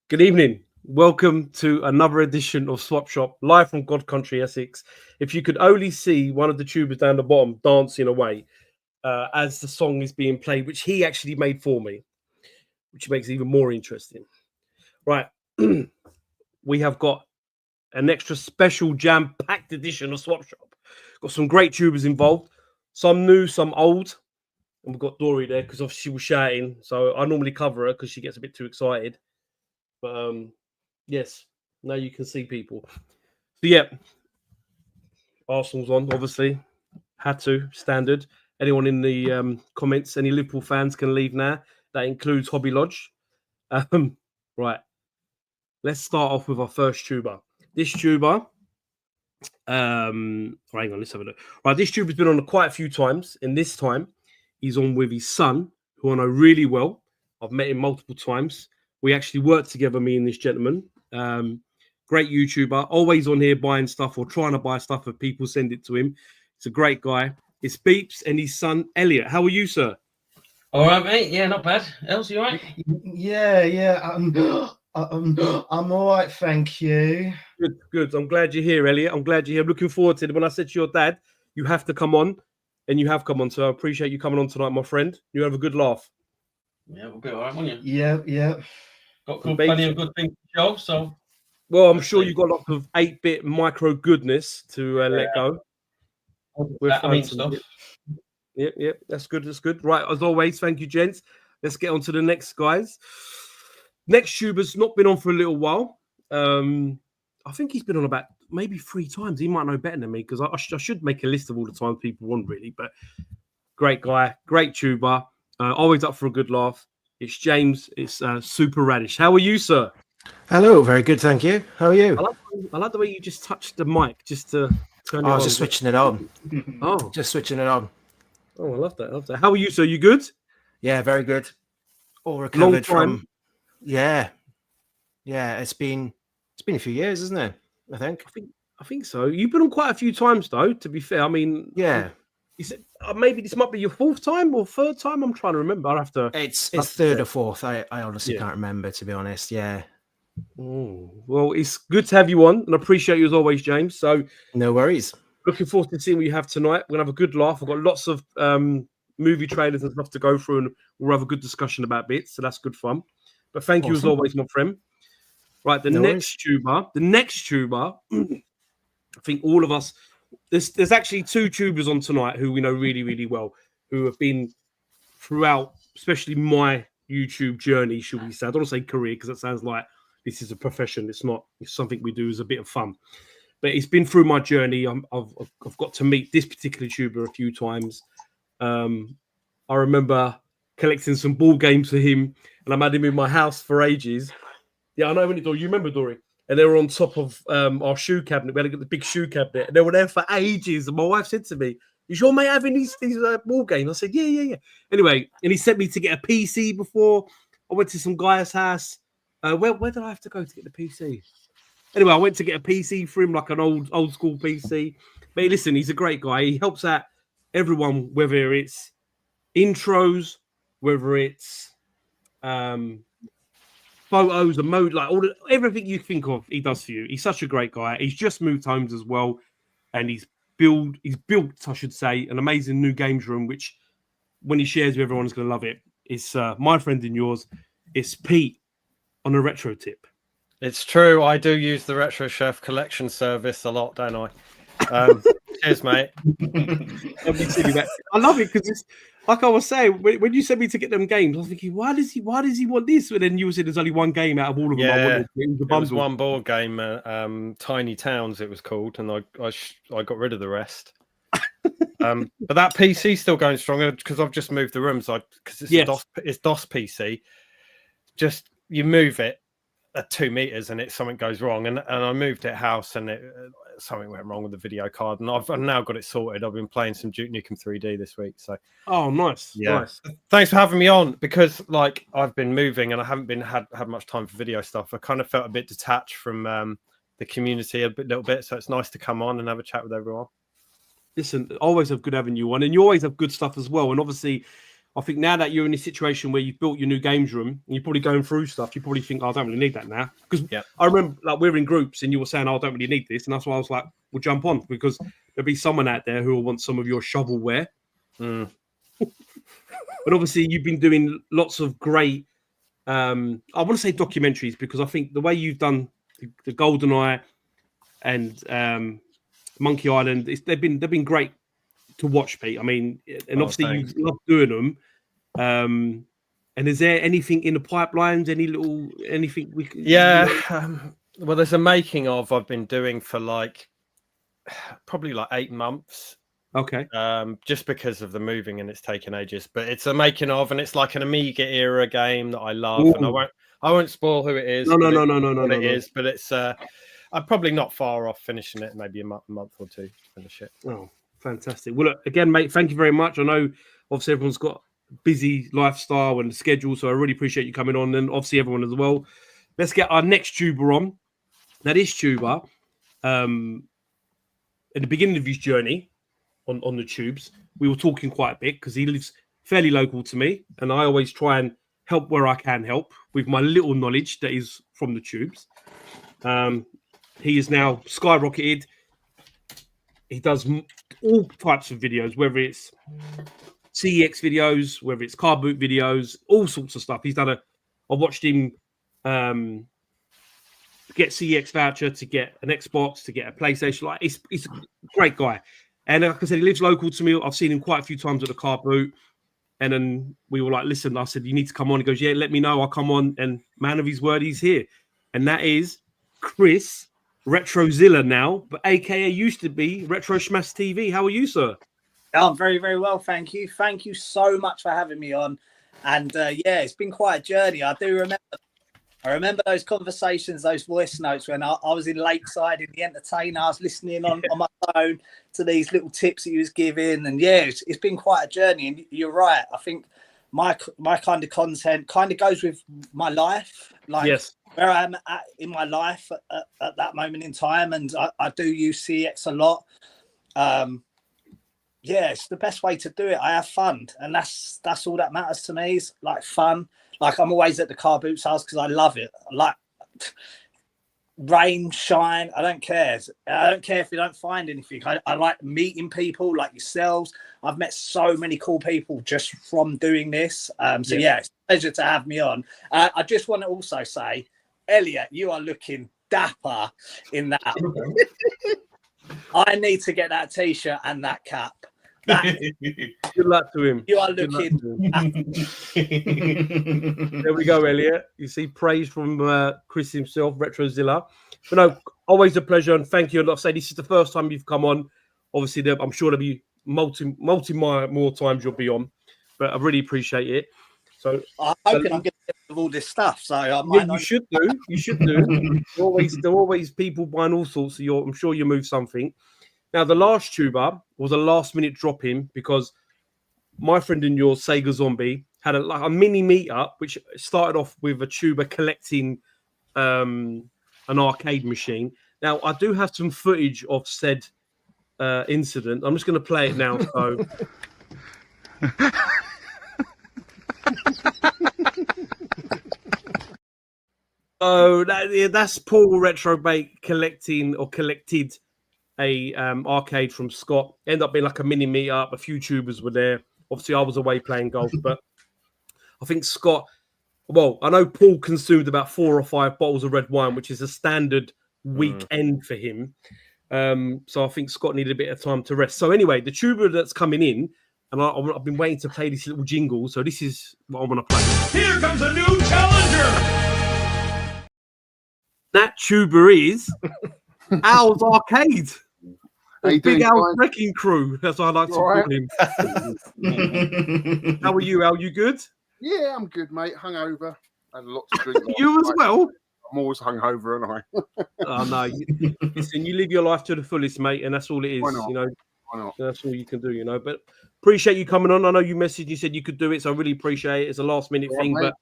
Good evening. Welcome to another edition of Swap Shop, live from God Country, Essex. If you could only see one of the tubers down the bottom dancing away as the song is being played, which he actually made for me, which makes it even more interesting. Right. We have got an extra special jam-packed edition of Swap Shop. Got some great tubers involved, some new, some old. And we've got Dory there because obviously she was shouting. So I normally cover her because she gets a bit too excited. But yes, now you can see people. So yeah, Arsenal's on, obviously. Had to, standard. Anyone in the comments, any Liverpool fans can leave now. That includes Hobby Lodge. Right. Let's start off with our first tuber. This tuber, hang on, let's have a look. Right, this tuber's been on quite a few times, and this time he's on with his son, who I know really well. I've met him multiple times. We actually worked together, me and this gentleman. Great YouTuber, always on here buying stuff or trying to buy stuff if people send it to him. He's a great guy. It's Beeps and his son, Elliot. How are you, sir? All right, mate. Yeah, not bad. Else, you all right? Yeah. I'm all right, thank you. Good. I'm glad you're here, Elliot. I'm glad you're here. I'm looking forward to it. When I said to your dad, you have to come on, and you have come on. So I appreciate you coming on tonight, my friend. You have a good laugh. Yeah, we'll be all right, won't you? Yeah. Got plenty of good things to show, so... Well, I'm sure you've got lots of 8-bit micro goodness to let go. Stuff. Yep. That's good. Right, as always, thank you, gents. Let's get on to the next guys. Next tuber's not been on for a little while. I think he's been on about maybe 3 times. He might know better than me because I should make a list of all the times people want, really. But great guy, great tuber, always up for a good laugh. It's James. It's Super Radish. How are you, sir? Hello, very good, thank you. How are you? I like the way you just touched the mic just to turn it on. I was just switching it on. Oh, just switching it on. Oh, I love that. How are you, sir? You good? Yeah, very good. All recovered Long time. from. Yeah. It's been a few years, isn't it? I think so. You've been on quite a few times, though. To be fair, I mean, yeah. Maybe this might be your 4th time or 3rd time. I'm trying to remember. I have to. It's 3rd or 4th. I honestly can't remember, to be honest. Yeah. Well, it's good to have you on, and I appreciate you as always, James. So no worries. Looking forward to seeing what you have tonight. We're gonna have a good laugh. I've got lots of movie trailers and stuff to go through, and we'll have a good discussion about bits. So that's good fun. But thank you as always, my friend. Right, the next tuber. I think all of us. There's actually 2 tubers on tonight who we know really, really well, who have been throughout, especially my YouTube journey, should we say? I don't want to say career because it sounds like this is a profession. It's not. It's something we do as a bit of fun. But it's been through my journey. I've got to meet this particular tuber a few times. I remember collecting some ball games for him, and I had him in my house for ages. Yeah, I know when you remember, Dory? And they were on top of our shoe cabinet. We had the big shoe cabinet, and they were there for ages. And my wife said to me, "Is your mate having these ball games?" I said, "Yeah." Anyway, and he sent me to get a PC before. I went to some guy's house. Where did I have to go to get the PC? Anyway, I went to get a PC for him, like an old school PC. But listen, he's a great guy. He helps out everyone, whether it's intros, whether it's photos, and mode, like everything you think of, he does for you. He's such a great guy. He's just moved homes as well, and he's built, I should say, an amazing new games room, which when he shares with everyone is going to love it. It's my friend and yours. It's Pete on a retro tip. It's true. I do use the Retro Chef collection service a lot, don't I? Cheers, mate. I love it because it's like I was saying when you sent me to get them games. I was thinking, why does he want this? And then you said there's only one game out of all of them. I wanted. It was one board game, Tiny Towns, it was called, and I got rid of the rest. But that PC's still going stronger because I've just moved the rooms. Because it's DOS PC. Just you move it at 2 meters and something goes wrong, and I moved it house and something went wrong with the video card, and I've now got it sorted. I've been playing some Duke Nukem 3D this week, so nice. Thanks for having me on, because like I've been moving and I haven't had much time for video stuff. I kind of felt a bit detached from the community a little bit, so it's nice to come on and have a chat with everyone. Listen, always have good having you on, and you always have good stuff as well. And obviously, I think now that you're in a situation where you've built your new games room and you're probably going through stuff, you probably think, I don't really need that now. Because I remember like we're in groups and you were saying, I don't really need this. And that's why I was like, we'll jump on, because there'll be someone out there who will want some of your shovelware. But obviously you've been doing lots of great, I want to say documentaries, because I think the way you've done the GoldenEye and Monkey Island, they've been great to watch, Pete. I mean, and obviously you love doing them. And is there anything in the pipelines? Anything we can? Yeah. Well, there's a making of I've been doing for probably 8 months. Okay. Just because of the moving and it's taken ages, but it's a making of, and it's like an Amiga era game that I love. Ooh. And I won't spoil who it is. No. It is, but it's I'm probably not far off finishing it. Maybe a month or two to finish it. Oh, fantastic. Well, look, again, mate, thank you very much. I know obviously everyone's got a busy lifestyle and schedule, so I really appreciate you coming on, and obviously everyone as well. Let's get our next tuber on. Now, this tuber, at the beginning of his journey on the tubes, we were talking quite a bit because he lives fairly local to me, and I always try and help where I can help with my little knowledge that is from the tubes. He is now skyrocketed. He does all types of videos, whether it's CEX videos, whether it's car boot videos, all sorts of stuff. I watched him get CEX voucher to get an Xbox, to get a PlayStation. He's a great guy. And like I said, he lives local to me. I've seen him quite a few times at the car boot. And then we were like, listen, I said, you need to come on. He goes, yeah, let me know. I'll come on. And man of his word, he's here. And that is Chris, Retrozilla now, but AKA used to be Retro Smash TV. How are you, sir? Oh, I'm very, very well, thank you. Thank you so much for having me on. And yeah, it's been quite a journey. I remember those conversations, those voice notes when I was in Lakeside in the Entertainer. I was listening on my phone to these little tips that you was giving. And yeah, it's been quite a journey. And you're right. I think my kind of content kind of goes with my life. Yes. Where I'm at in my life at that moment in time. And I do use CX a lot. Yeah, it's the best way to do it. I have fun. And that's all that matters to me, is fun. I'm always at the car boot's house because I love it. Rain, shine, I don't care. I don't care if you don't find anything. I like meeting people like yourselves. I've met so many cool people just from doing this. So yeah, it's a pleasure to have me on. I just want to also say, Elliot, you are looking dapper in that. I need to get that t-shirt and that cap. Good luck to him. You are looking. There we go, Elliot. You see praise from Chris himself, Retrozilla. But no, always a pleasure, and thank you. And I've said this is the first time you've come on. Obviously, I'm sure there'll be multi more times you'll be on. But I really appreciate it. So I'm hoping I'm getting rid of all this stuff. So you should do. You should do. There are always people buying all sorts. So I'm sure you move something. Now, the last tuber was a last-minute drop-in because my friend and yours, Sega Zombie, had a mini meetup, which started off with a tuber collecting an arcade machine. Now, I do have some footage of said incident. I'm just going to play it now. So, that's Paul Retrobait collected a arcade from Scott. Ended up being like a mini meetup. A few tubers were there. Obviously, I was away playing golf, but I think Scott. Well, I know Paul consumed about 4 or 5 bottles of red wine, which is a standard weekend for him. So I think Scott needed a bit of time to rest. So anyway, the tuber that's coming in, and I've been waiting to play this little jingle. So this is what I want to play. Here comes a new challenger. That tuber is Al's Arcade. Big Al's Wrecking Crew. That's what I like to call him. How are you, Al? You good? Yeah, I'm good, mate. Hungover. Had a lot to drink. You as well? I'm always hungover, aren't I? Oh, no. Listen, you live your life to the fullest, mate, and that's all it is. Why not? You know, Why not? That's all you can do, you know. But appreciate you coming on. I know you messaged, you said you could do it, so I really appreciate it. It's a last-minute thing, mate. But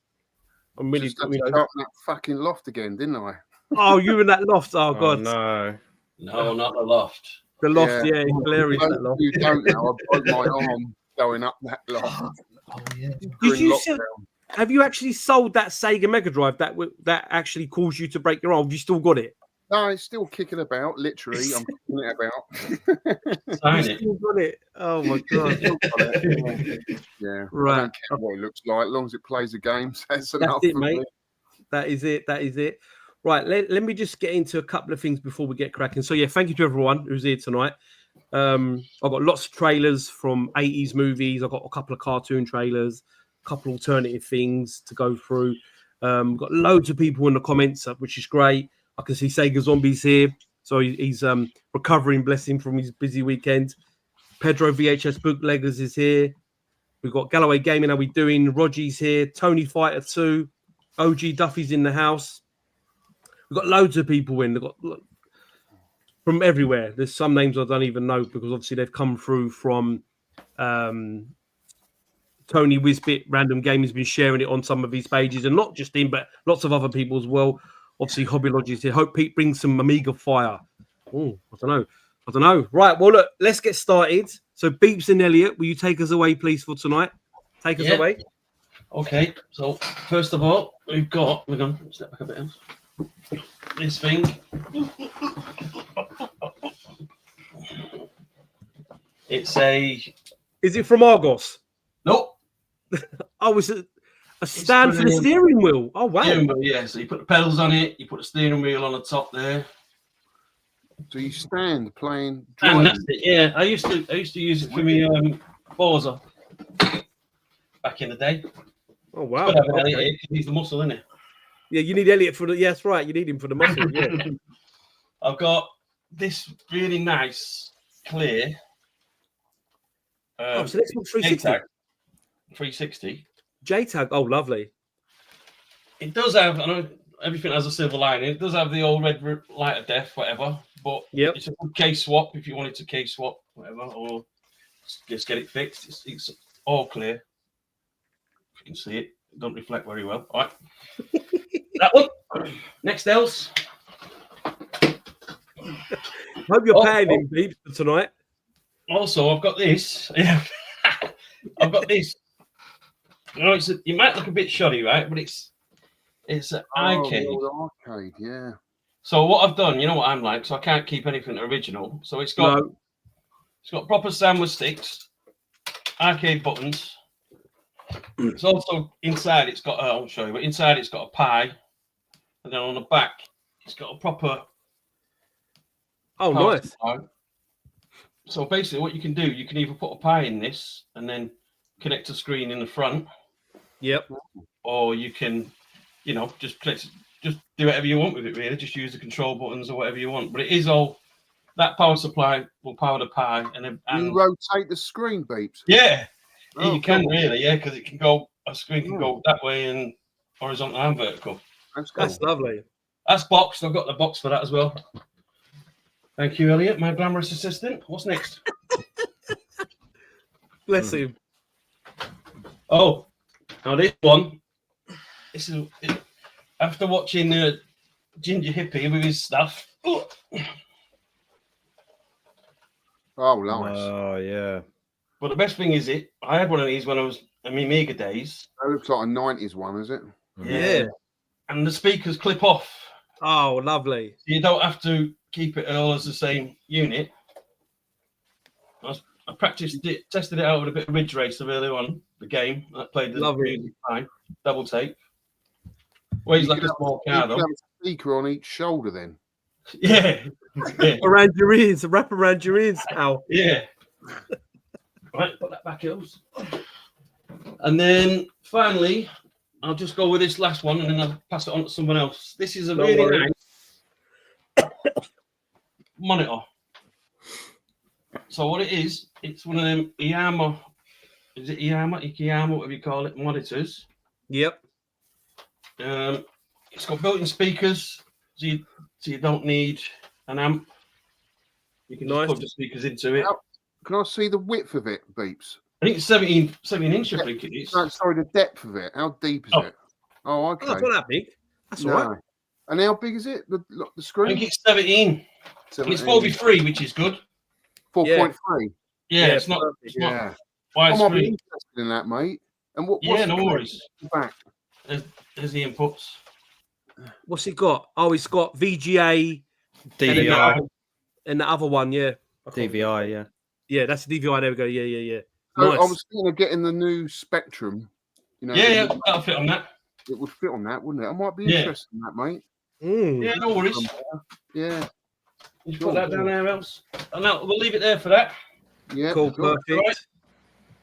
I'm really... Just had to start in that fucking loft again, didn't I? Oh, you in that loft? Oh, God. No. No, not the loft. The loft, yeah, it's hilarious. That loft. You don't know. I broke my arm going up that loft. Oh yeah. Did During you lockdown. have you actually sold that Sega Mega Drive that actually caused you to break your arm? Have you still got it? No, it's still kicking about. Literally, I'm kicking it about. Sign You it. still got it? Oh my god! Yeah, Right. I don't care what it looks like, as long as it plays the game. That's enough That's it, for mate. me. That is it. That is it. Right. Let me just get into a couple of things before we get cracking. So yeah, thank you to everyone who's here tonight. I've got lots of trailers from 80s movies. I've got a couple of cartoon trailers, a couple alternative things to go through. Got loads of people in the comments, which is great. I can see Sega Zombies here. So he's recovering, bless him, from his busy weekend. Pedro VHS Bootleggers is here. We've got Galloway Gaming. How we doing? Rogy's here. Tony Fighter 2. OG Duffy's in the house. We've got loads of people in. They've got from everywhere. There's some names I don't even know because obviously they've come through from Tony Wisbit. Random Gaming has been sharing it on some of his pages, and not just him, but lots of other people as well. Obviously, Hobby Lodges here. Hope Pete brings some Amiga fire. Oh, I don't know. Right. Well, look, let's get started. So, Beeps and Elliot, will you take us away, please, for tonight? Take us away. Okay, so first of all, we're going to step back a bit else. This thing. It's a. Is it from Argos? Nope. Oh, it's a stand for the steering wheel. Oh, wow. Steering wheel, yeah, so you put the pedals on it, you put the steering wheel on the top there. So you stand playing. And driving. that's it, yeah. I used to use it for me Forza back in the day. Oh, wow. But Okay. Elliot, he's the muscle, isn't it? Yeah, you need Elliot for the. Yeah, that's right. You need him for the muscle. Yeah. I've got this really nice clear. Oh, so let's look 360. JTAG 360. JTAG. Oh, lovely. It does have, I know everything has a silver lining. It does have the old red light of death, whatever. But Yep. it's a good case swap if you wanted to case swap, whatever, or just get it fixed. It's all clear. If you can see it, it don't reflect very well. All right. That one. Next else. Hope you're paying him, Beeps, for tonight. Also, I've got this. Yeah. I've got this. You know, it might look a bit shoddy, right? But it's an arcade. The old arcade, yeah. So what I've done, you know what I'm like, so I can't keep anything original. So it's got proper sandwich sticks, arcade buttons. It's also inside. It's got I'll show you, but inside it's got a pie, and then on the back it's got a proper. Oh, nice. Supply. So basically, what you can do, you can either put a pie in this and then connect a screen in the front. Yep. Or you can, just do whatever you want with it, really. Just use the control buttons or whatever you want. But it is all that power supply will power the pie, and you rotate the screen, Beeps. Yeah, Oh, you can really, yeah, because it can go. A screen can go that way and horizontal and vertical. That's cool. That's lovely. That's boxed. I've got the box for that as well. Thank you, Elliot, my glamorous assistant. What's next? Bless him. Oh, now this one. This is after watching Ginger Hippie with his stuff. Oh, nice. Oh, yeah. but the best thing is I had one of these when I was in my Mega days. That looks like a 90s one, is it? Yeah. And the speakers clip off. Oh, lovely. You don't have to keep it all as the same unit. I practiced it, tested it out with a bit of Ridge Racer earlier on the game. I played the music fine, double tape. Weighs like a small car, though. You have a speaker on each shoulder, then. Yeah. Around your ears, wrap around your ears, pal. Yeah. Right, put that back, Hills. And then finally, I'll just go with this last one and then I'll pass it on to someone else. This is a really nice monitor. So what it is, it's one of them Ikeyama, whatever you call it, monitors. Yep. It's got built-in speakers, so you don't need an amp. You can just plug the speakers into it. Can I see the width of it, Beeps? I think it's 17 inch, I think it is. No, sorry, the depth of it. How deep is it? Oh, okay. Oh, it's not that big. That's all right. And how big is it? The I screen? think it's 17. And it's 4:3, which is good. 4.3. Yeah, it's not. It's not I might be widescreen. interested in that, mate. And what's Yeah, the no worries. back? There's the inputs. What's it got? Oh, it's got VGA DVI, and the other one, yeah. DVI, yeah. Yeah, that's the DVI. There we go. Yeah. So Nice. I was thinking of getting the new Spectrum. You know, Yeah, that'll fit on that. it would fit on that, wouldn't it? I might be Yeah. interested in that, mate. Yeah, no worries. Yeah, You put that down there, else. And now we'll leave it there for that. yeah. Cool, sure. perfect. Right.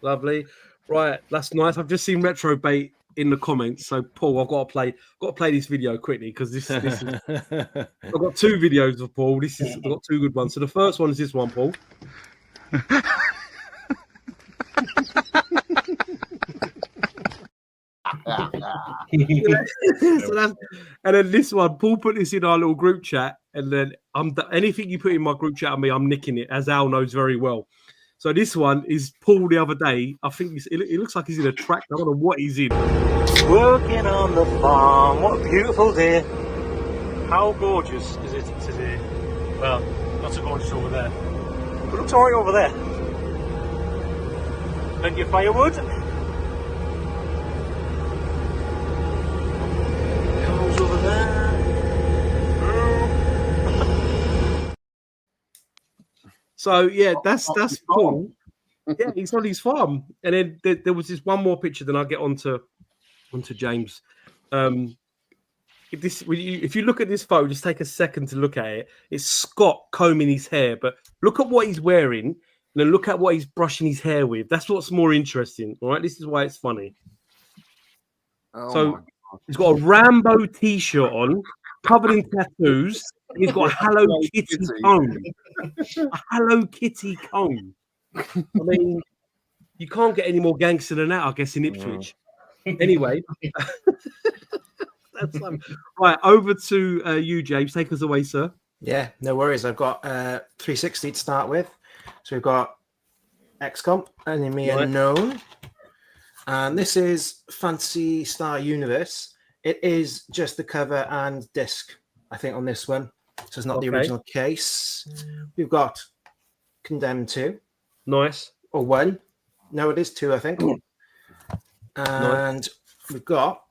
Lovely. Right, that's nice. I've just seen Retro Bait in the comments. So Paul, I've got to play this video quickly because this is I've got two videos of Paul. I've got two good ones. So the first one is this one, Paul. And then this one, Paul put this in our little group chat, and then anything you put in my group chat on me, I'm nicking it, as Al knows very well. So this one is Paul the other day. I think it looks like he's in a tractor. I don't know what he's in. Working on the farm, what a beautiful day. How gorgeous is it today? Well, not so gorgeous over there, but it looks alright over there. Plenty of firewood. Cows over there. So yeah, that's Paul. Yeah, he's on his farm. And then there was this one more picture. Then I'll get onto James. If you look at this photo, just take a second to look at it. It's Scott combing his hair, but look at what he's wearing, and then look at what he's brushing his hair with. That's what's more interesting. All right, this is why it's funny. Oh So he's got a Rambo t-shirt on, covered in tattoos. And he's got a Hello Kitty comb. A Hello Kitty comb. I mean, you can't get any more gangster than that, I guess, in Ipswich. Anyway, that's right. Over to you, James. Take us away, sir. Yeah, no worries. I've got 360 to start with. So we've got XCOM, Enemy Unknown. And this is Fantasy Star Universe. It is just the cover and disc, I think, on this one. So it's not the original case. We've got Condemned 2. Nice. Or 1. No, it is 2, I think. And we've got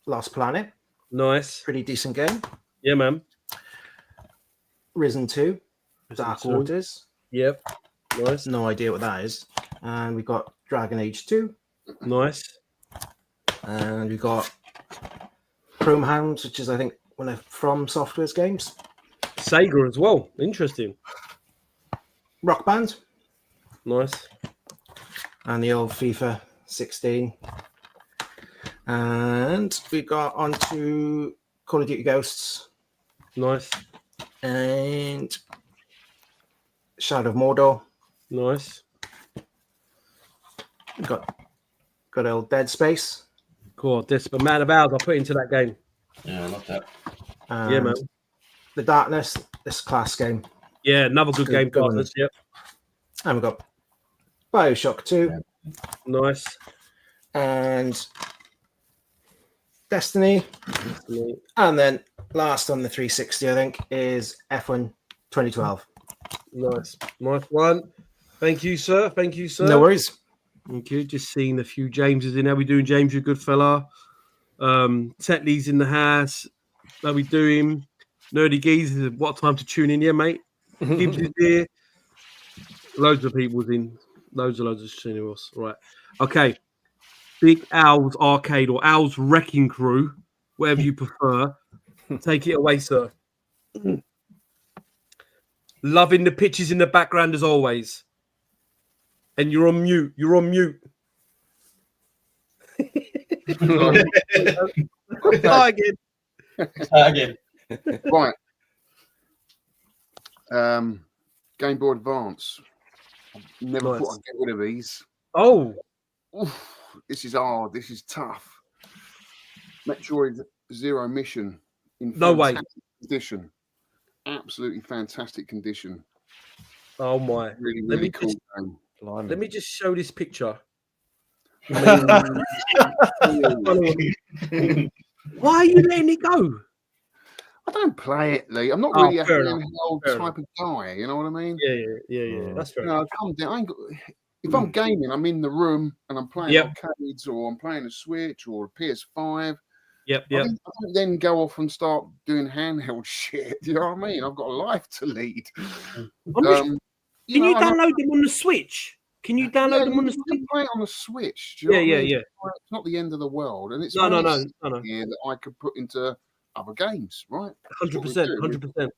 Lost Planet. Nice. Pretty decent game. Yeah, man. Risen 2. Dark Waters. Yep. Nice. No idea what that is. And we've got Dragon Age 2. Nice. And we've got Chrome Hounds, which is, I think, one of From Software's games. Sega as well. Interesting. Rock Band. Nice. And the old FIFA 16. And we got onto Call of Duty Ghosts. Nice. And Shadow of Mordor. Nice. Got old Dead Space. Cool. This, but Man of Ours, I'll put into that game. Yeah, I love that. And yeah, man. The Darkness, this class game. Yeah, another good game, Darkness. Yep. And we've got BioShock 2. Yeah. Nice. And Destiny. And then last on the 360, I think, is F1 2012. Nice. Nice one. Thank you, sir. Thank you, sir. No worries. Thank you. Just seeing a few Jameses in. How we doing, James? You're a good fella. Tetley's in the house. How we doing? Nerdy Geese. What time to tune in? Yeah, mate. Gibbs is here. Loads of people's in. Loads of streamers. Right. Okay. Big Al's Arcade or Al's Wrecking Crew, whatever you prefer. Take it away, sir. Loving the pictures in the background as always. And you're on mute. You're on mute. Start again. Right. Game Boy Advance. Never thought I'd get rid of these. Oh. Oof, this is hard. This is tough. Metroid Zero Mission in fantastic condition. Absolutely fantastic condition. Oh my. Really, really cool game. Let me just show this picture. Why are you letting it go? I don't play it, Lee. I'm not really a handheld fair type of guy. You know what I mean? Yeah. That's fair. No, calm down. if I'm gaming, I'm in the room and I'm playing Yep. arcades or I'm playing a Switch or a PS5. Yep. I don't then go off and start doing handheld shit. Do you know what I mean? I've got a life to lead. Can you download them on the Switch? Can you download them on the Switch? You can play it on the Switch. Do you know what I mean? Yeah. It's not the end of the world, and it's No. here that I could put into other games, right? 100%.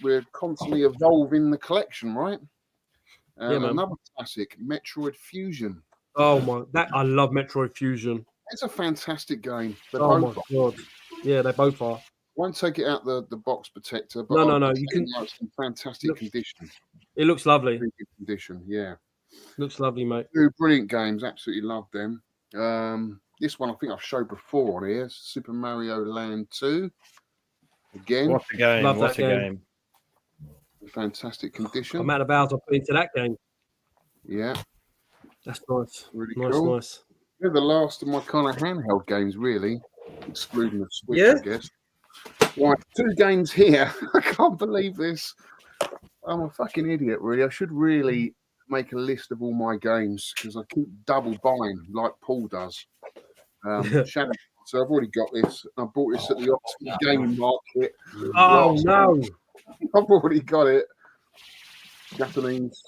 We're constantly evolving the collection, right? Yeah, man. Another classic, Metroid Fusion. Oh my, I love Metroid Fusion. It's a fantastic game. Oh my god. Yeah, they both are. Won't take it out the box protector, but no. You can. It's in fantastic condition. It looks lovely. Really good condition, yeah. Looks lovely, mate. Two brilliant games. Absolutely love them. This one I think I've showed before on here. Super Mario Land 2. Again, What a game! Love What that a game. game! Fantastic condition. I'm out of hours. I put into that game. Yeah, That's nice. really Nice, cool. nice. They're the last of my kind of handheld games, really, excluding the Switch, Yeah? I guess. Right, 2 games here. I can't believe this. I'm a fucking idiot, really. I should really make a list of all my games because I keep double buying like Paul does. Shadow. So I've already got this. I bought this at the Oxford Gaming Market. Oh no! I've already got it. Japanese.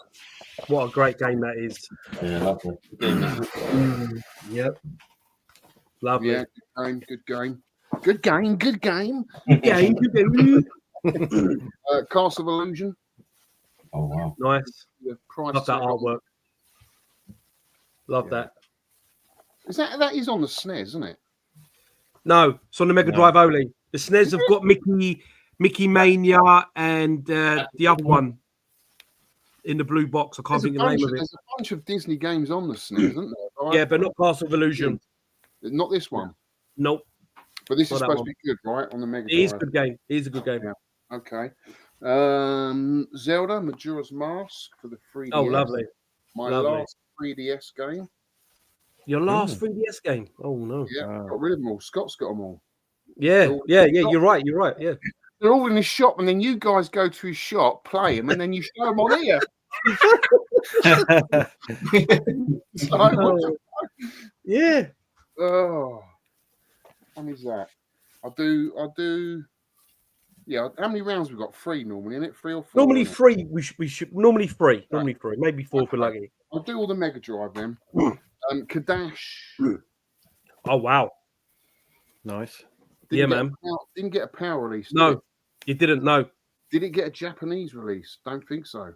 What a great game that is. Yeah, lovely. Yep. Lovely. Yeah, good game. Good game. Castle of Illusion. Oh wow. Nice. The price Love that tag. artwork. Love that. Is that is on the SNES, isn't it? No, it's on the Mega Drive only. The SNES have got Mickey Mania and the other one in the blue box. I can't think of the name of it. There's a bunch of Disney games on the SNES, isn't there? Yeah, but not Castle of Illusion. Not this one. Nope. But this is Not that supposed to be good, right? On the Mega It is a Drive. good game. It is a good game. Yeah. Okay. Zelda Majora's Mask for the 3DS. Oh, lovely. My Lovely. last 3DS game. Your last 3DS game. Oh no. Yeah, got rid of them all. Scott's got them all. Yeah. You're right. Yeah. They're all in his shop, and then you guys go to his shop, play them, and then you show them on here. Yeah. Oh, how many is that? I do. Yeah, how many rounds we got? 3 normally, isn't it? 3 or 4? Normally 3. We should normally 3. Normally 3. Maybe 4 if we're lucky. I'll do all the Mega Drive then. Kadash. Oh wow. Nice. Man. Didn't get a PAL release. No, did it? you didn't know. Did it get a Japanese release? Don't think so.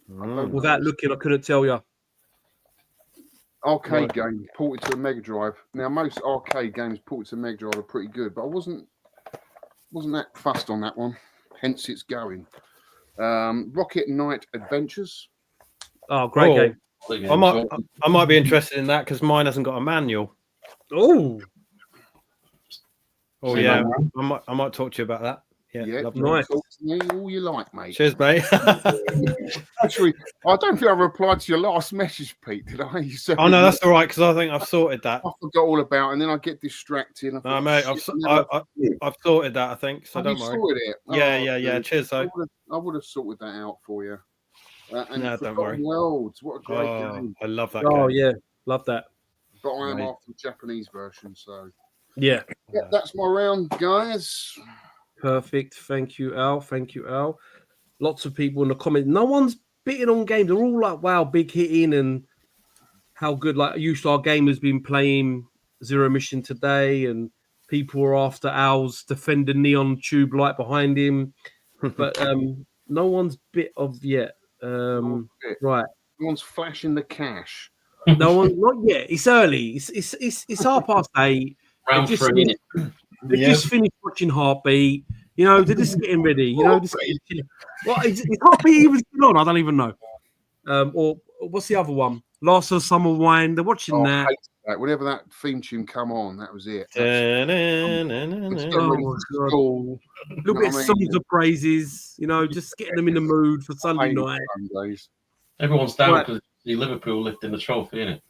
Without looking, I couldn't tell you. Arcade game ported to a Mega Drive. Now most arcade games ported to Mega Drive are pretty good, but I wasn't that fussed on that one. Hence it's going. Rocket Knight Adventures. Oh, great game. I might be interested in that because mine hasn't got a manual. Oh yeah. I might talk to you about that. Yeah, lovely. Nice. Talk to me all you like, mate. Cheers, mate. Actually, I don't think I replied to your last message, Pete. Did I? You said, oh no, that's all right because I think I've sorted that. I forgot all about it, and then I get distracted. No, mate, I've sorted that. I think so. Don't worry. Sorted it? Yeah. Cheers, though. I would have sorted that out for you. And no, don't worry. Worlds, what a great game! I love that. Oh game. yeah, love that. But I am after the Japanese version, so yeah. That's my round, guys. Perfect. Thank you, Al. Lots of people in the comments. No one's bitting on games. They're all like, wow, big hitting and how good. Like, U-Star Gamer's been playing Zero Mission today, and people are after Al's Defender Neon Tube Light behind him. But no one's bit of yet. Right. No one's flashing the cash. No one, not yet. It's early. It's 8:30. Round 3. They just finished watching Heartbeat. You know, they're just getting ready. You know, just what is Heartbeat even still on? I don't even know. Or what's the other one? Last of the Summer Wine. They're watching that. I hate that. Whenever that theme tune come on, that was it. Oh, a little bit of songs of praises. You know, just getting them in the mood for Sunday night. Everyone's down because the Liverpool lifting the trophy, innit?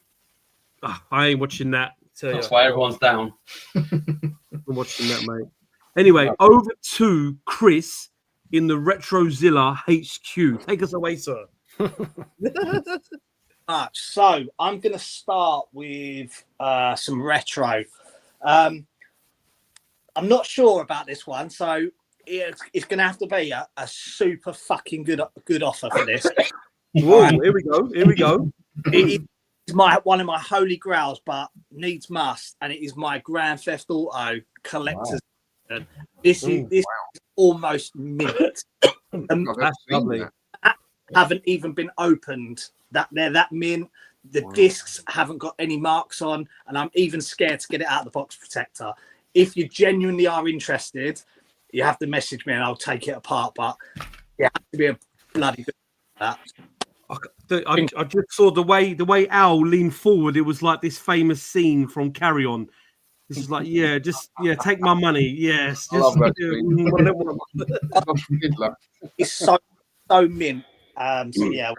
I ain't watching that. That's why everyone's down. I'm watching that, mate. Anyway, over to Chris in the Retrozilla HQ. Take us away, sir. So I'm going to start with some retro. I'm not sure about this one, so it's going to have to be a super fucking good offer for this. Whoa, here we go. Here we go. It is one of my holy grails, but needs must, and it is my Grand Theft Auto collector's. Wow. This is almost mint. That's lovely. Haven't even been opened. They're that mint. The discs haven't got any marks on, and I'm even scared to get it out of the box protector. If you genuinely are interested, you have to message me and I'll take it apart. But you have to be a bloody good at that. I just saw the way Al leaned forward. It was like this famous scene from Carry On. This is like, take my money. Yes, I love that it's so mint. So yeah,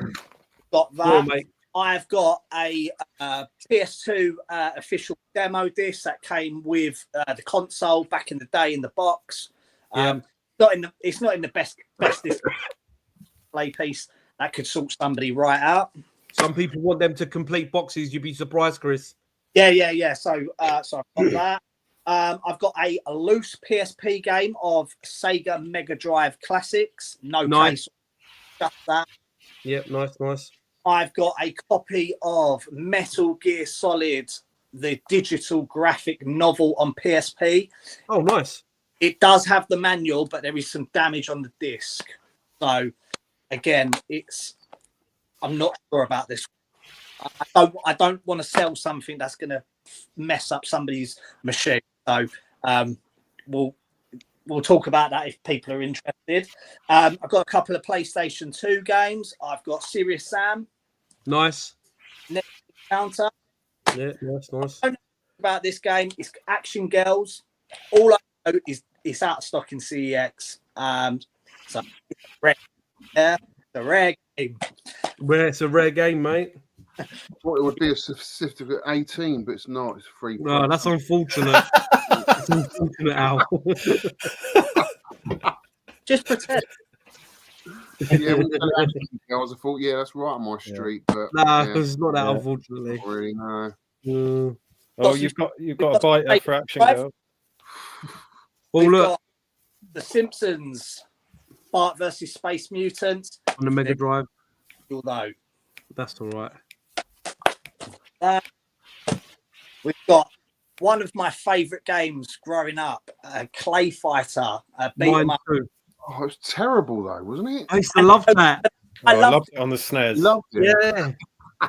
got that. Mate. I've got a PS2 official demo disc that came with the console back in the day in the box. It's not in the best play piece. That could sort somebody right out. Some people want them to complete boxes. You'd be surprised, Chris. Yeah. So I've got that. I've got a loose PSP game of Sega Mega Drive Classics. No case. Just that. Yep, nice. I've got a copy of Metal Gear Solid, the digital graphic novel on PSP. Oh, nice. It does have the manual, but there is some damage on the disc. So, again, I'm not sure about this. I don't want to sell something that's going to mess up somebody's machine. So, we'll talk about that if people are interested. I've got a couple of PlayStation 2 games. I've got Serious Sam. Nice. Next Encounter. Yeah, nice. I don't know about this game. It's Action Girls. All I know is it's out of stock in CEX. So it's a rare game. It's a rare game, mate. I thought it would be a certificate 18, but it's not. It's free. No, that's unfortunate. It's unfortunate, Al. Just pretend. Yeah, I thought, that's right on my street, but it's not that, unfortunately. Not really, no. Oh, you've got a biter for Action Girl. Well, look, The Simpsons, Bart versus Space Mutants on the Mega Drive. You'll know. That's all right. We've got one of my favourite games growing up, Clay Fighter. Mine too. Oh, it was terrible though, wasn't it? I used to love that. I loved it on the SNES. Loved it.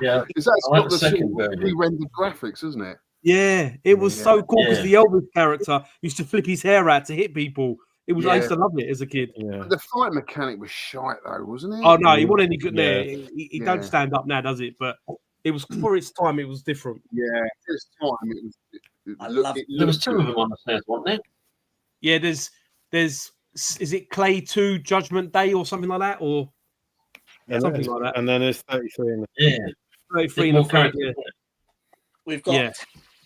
Yeah. Is that got the second version? re-rendered graphics, isn't it? Yeah, it was so cool because the Elvis character used to flip his hair out to hit people. It was I used to love it as a kid. Yeah. But the fight mechanic was shite though, wasn't it? Oh no, he wasn't any good there. Yeah. He don't stand up now, does it? But it was for its time. It was different. Yeah, this time it was. There was two of them on the stairs, wasn't there? Yeah, there's. Is it Clay 2 Judgment Day or something like that, or something like that? And then there's 33 in the 33 in the front. Yeah. We've got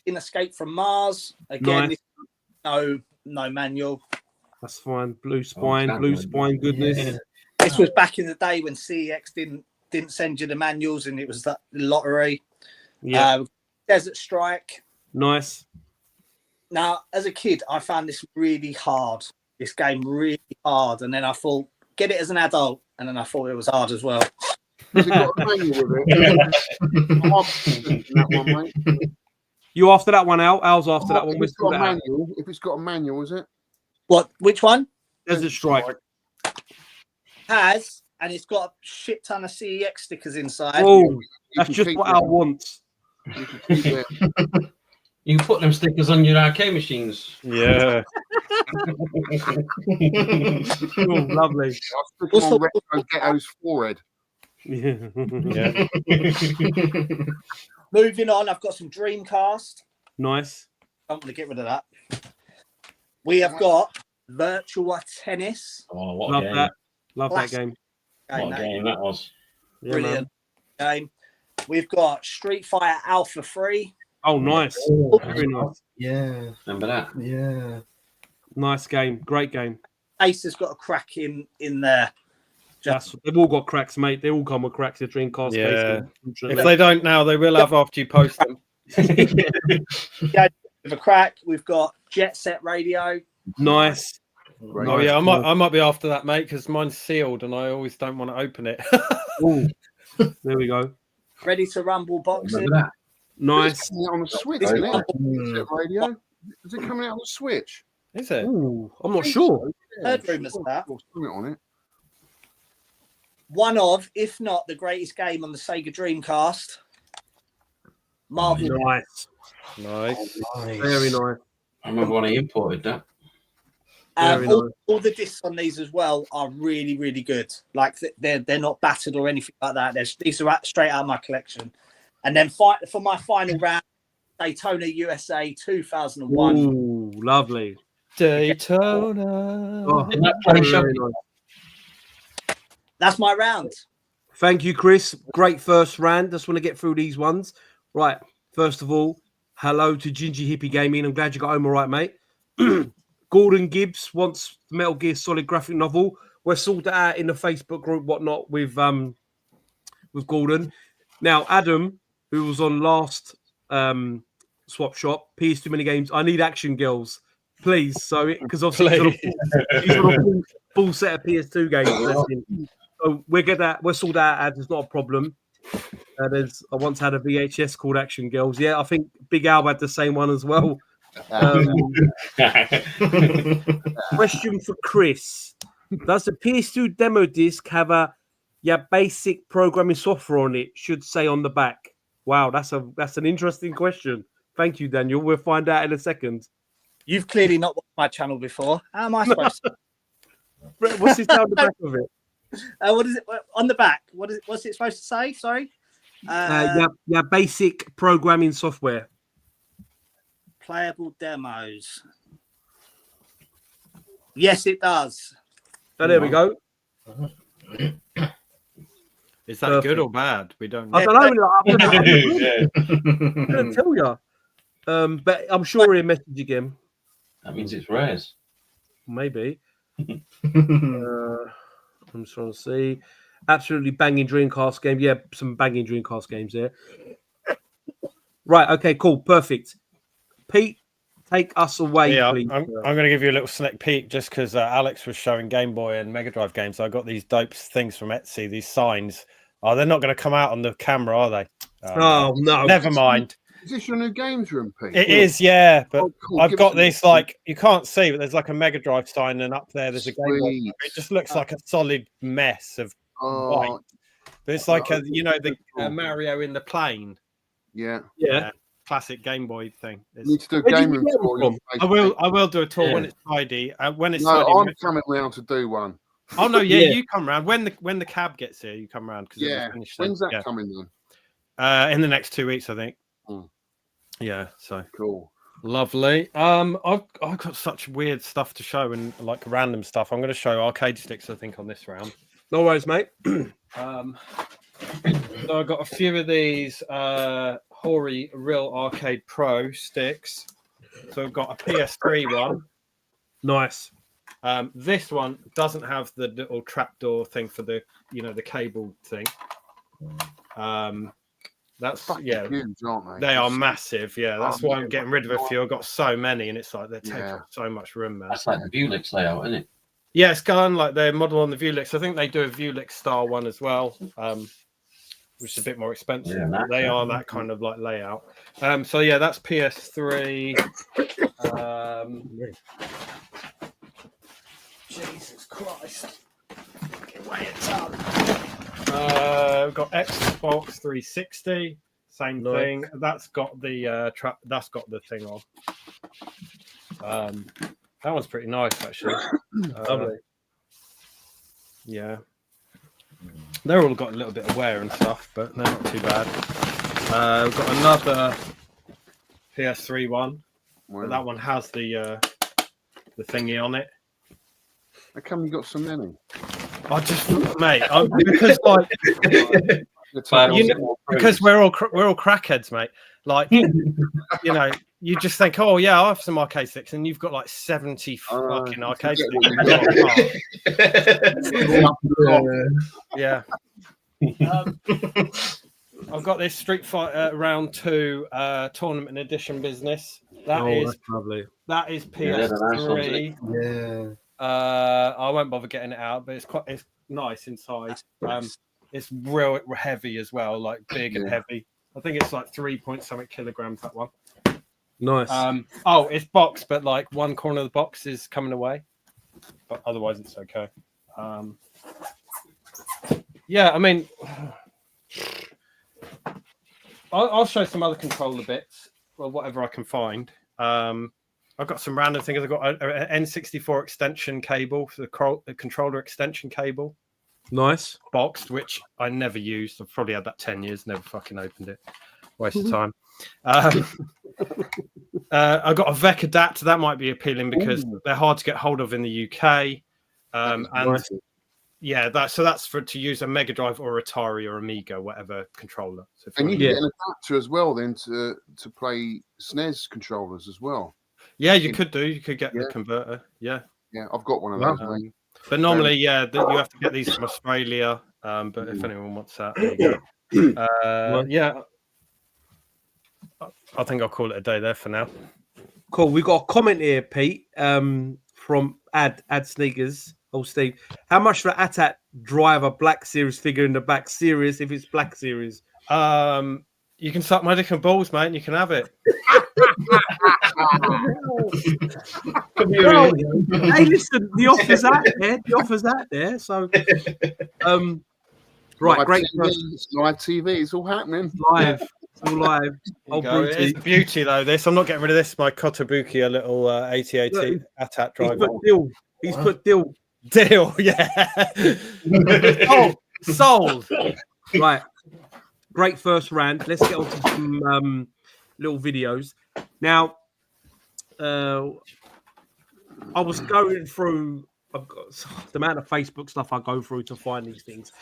In Escape from Mars again. Nice. No manual. That's fine. Blue spine, goodness. Yeah. This was back in the day when CEX didn't send you the manuals and it was that lottery. Yeah. Desert Strike. Nice. Now, as a kid, I found this really hard. This game really hard, and then I thought, get it as an adult, and then I thought it was hard as well. Has it got a manual with it? You after that one, Al? Al's after that one. If it's got a manual, is it? What? Which one? Desert Strike. Has, and it's got a shit ton of CEX stickers inside. Oh, that's just what Al wants. You can put them stickers on your arcade machines. Yeah. Lovely. I'll Retro Ghetto's forehead. Yeah. Moving on, I've got some Dreamcast. Nice. I'm going to get rid of that. We have got Virtua Tennis. Oh, what Love a game. that. Love that game. What a game that was. Yeah, brilliant game. We've got Street Fighter Alpha 3. Oh, nice. Very nice. Yeah. Remember that? Yeah. Nice game. Great game. Ace has got a crack in there. They've all got cracks, mate. They all come with cracks. They're Dreamcast. Yeah. Based, If they don't now, they will have after you post them. Yeah, with a crack, we've got Jet Set Radio. Nice. Oh yeah, I might be after that, mate, because mine's sealed and I always don't want to open it. Ooh. There we go. Ready to Rumble boxing. Nice. It's coming out on the Switch, isn't it? Is it radio? Is it coming out on the Switch? Is it? Ooh, I'm not sure. Heard rumours of that. Something on it. One of, if not the greatest game on the Sega Dreamcast. Marvel. Nice. Very nice. I remember when I imported that. All the discs on these as well are really, really good. Like they're not battered or anything like that. These are straight out of my collection. And then for my final round, Daytona USA 2001. Ooh, lovely. Daytona. Oh, Very nice. That's my round. Thank you, Chris. Great first round. Just want to get through these ones. Right. First of all, hello to Ginger Hippie Gaming. I'm glad you got home all right, mate. Gordon Gibbs wants the Metal Gear Solid graphic novel. We're sorted out in the Facebook group, whatnot, with Gordon. Now, Adam, who was on last Swap Shop, PS Too Many Games. I need Action Girls, please. So, because obviously he's on a full set of PS2 games. So we'll get that. We'll sort that out. It's not a problem. I once had a VHS called Action Girls. Yeah, I think Big Al had the same one as well. Question for Chris: does the PS2 demo disc have a basic programming software on it? Should say on the back. Wow, that's an interesting question. Thank you, Daniel. We'll find out in a second. You've clearly not watched my channel before. How am I supposed to? What's it on the back of it? What is it on the back? What's it supposed to say? Sorry. Basic programming software. Playable demos. Yes, it does. Oh, there we go. Is that good or bad? We don't know. I don't know. I couldn't tell you. But I'm sure he'll message again. That means it's rares. Maybe. I'm just trying to see. Absolutely banging Dreamcast game. Yeah, some banging Dreamcast games there. Right. Okay. Cool. Perfect. Pete, take us away, please. I'm going to give you a little sneak peek just because Alex was showing Game Boy and Mega Drive games. I got these dope things from Etsy. These signs. Oh, they're not going to come out on the camera, are they? Oh no. Never mind. Is this your new games room, Pete? It is, yeah. But cool. I've got this you can't see, but there's like a Mega Drive sign, and up there there's a Game Boy. It just looks like a solid mess of white. But it's like the Mario in the plane. Yeah. Classic Game Boy thing. You need to do a game room tour. I will do a tour when it's tidy. When it's tidy, I'm coming round to do one. Oh no, you come round when the cab gets here. You come round because when's that coming then? In the next 2 weeks, I think. Yeah, so cool, lovely. I've got such weird stuff to show and like random stuff. I'm going to show arcade sticks, I think, on this round. No worries, mate. So I've got a few of these Hori Real Arcade Pro sticks. So I've got a PS3 one. Nice. This one doesn't have the little trapdoor thing for the the cable thing. That's huge, aren't they? They are massive. Yeah, that's why I'm getting rid of a few. I've got so many, and it's like they're taking up so much room, man. That's like the Bulicks layout, isn't it? Yeah, it's gone like their model on the Vuelix. I think they do a Vuelix style one as well, which is a bit more expensive. Yeah, they are that kind of like layout. So yeah, that's PS3. Jesus Christ! Get away a ton. We've got Xbox 360, same thing. That's got the that's got the thing on. That one's pretty nice, actually. Lovely. Yeah, they're all got a little bit of wear and stuff, but they're not too bad. We've got another PS3 one, but that one has the thingy on it. How come you got so many? I just, mate, because like, because we're all crackheads, mate. Like, you just think, oh yeah, I have some arcade sticks, and you've got like 70 fucking arcade sticks. Yeah. I've got this Street Fighter Round 2 tournament edition business. That's lovely. That is PS3. Yeah. I won't bother getting it out, but it's nice inside. It's real heavy as well, like big and heavy. I think it's like 3-point-something kilograms, that one. Nice. It's boxed, but like one corner of the box is coming away, but otherwise it's okay. Yeah, I mean, I'll show some other controller bits or whatever I can find. I've got some random things. I've got an N64 extension cable for the controller extension cable. Nice. Boxed, which I never used. I've probably had that 10 years, never fucking opened it. Waste of time. I've got a VEC adapter. That might be appealing because they're hard to get hold of in the UK. Nice. Yeah, that's for to use a Mega Drive or Atari or Amiga, whatever controller. So and you can get an adapter as well then to play SNES controllers as well. Yeah, you could do. You could get the converter. Yeah. Yeah, I've got one of those. But normally, you have to get these from Australia. But if anyone wants that, there you go. Yeah. I think I'll call it a day there for now. Cool. We've got a comment here, Pete, from Ad Sneakers. Oh, Steve, how much for AT-AT drive a Black Series figure in the back? Serious if it's Black Series. You can suck my dick and balls, mate, and you can have it. Hey, listen, the offer's out there. The offer's out there. So, right, great. Live TV, it's all happening. Live. It's all live. It's beauty, though, this. I'm not getting rid of this. My Kotobuki, a little 8080 AT-AT driver. He's put Dill. Deal, yeah. Sold. Right. Great first round. Let's get on to some little videos. Now, I was going through the amount of Facebook stuff I go through to find these things.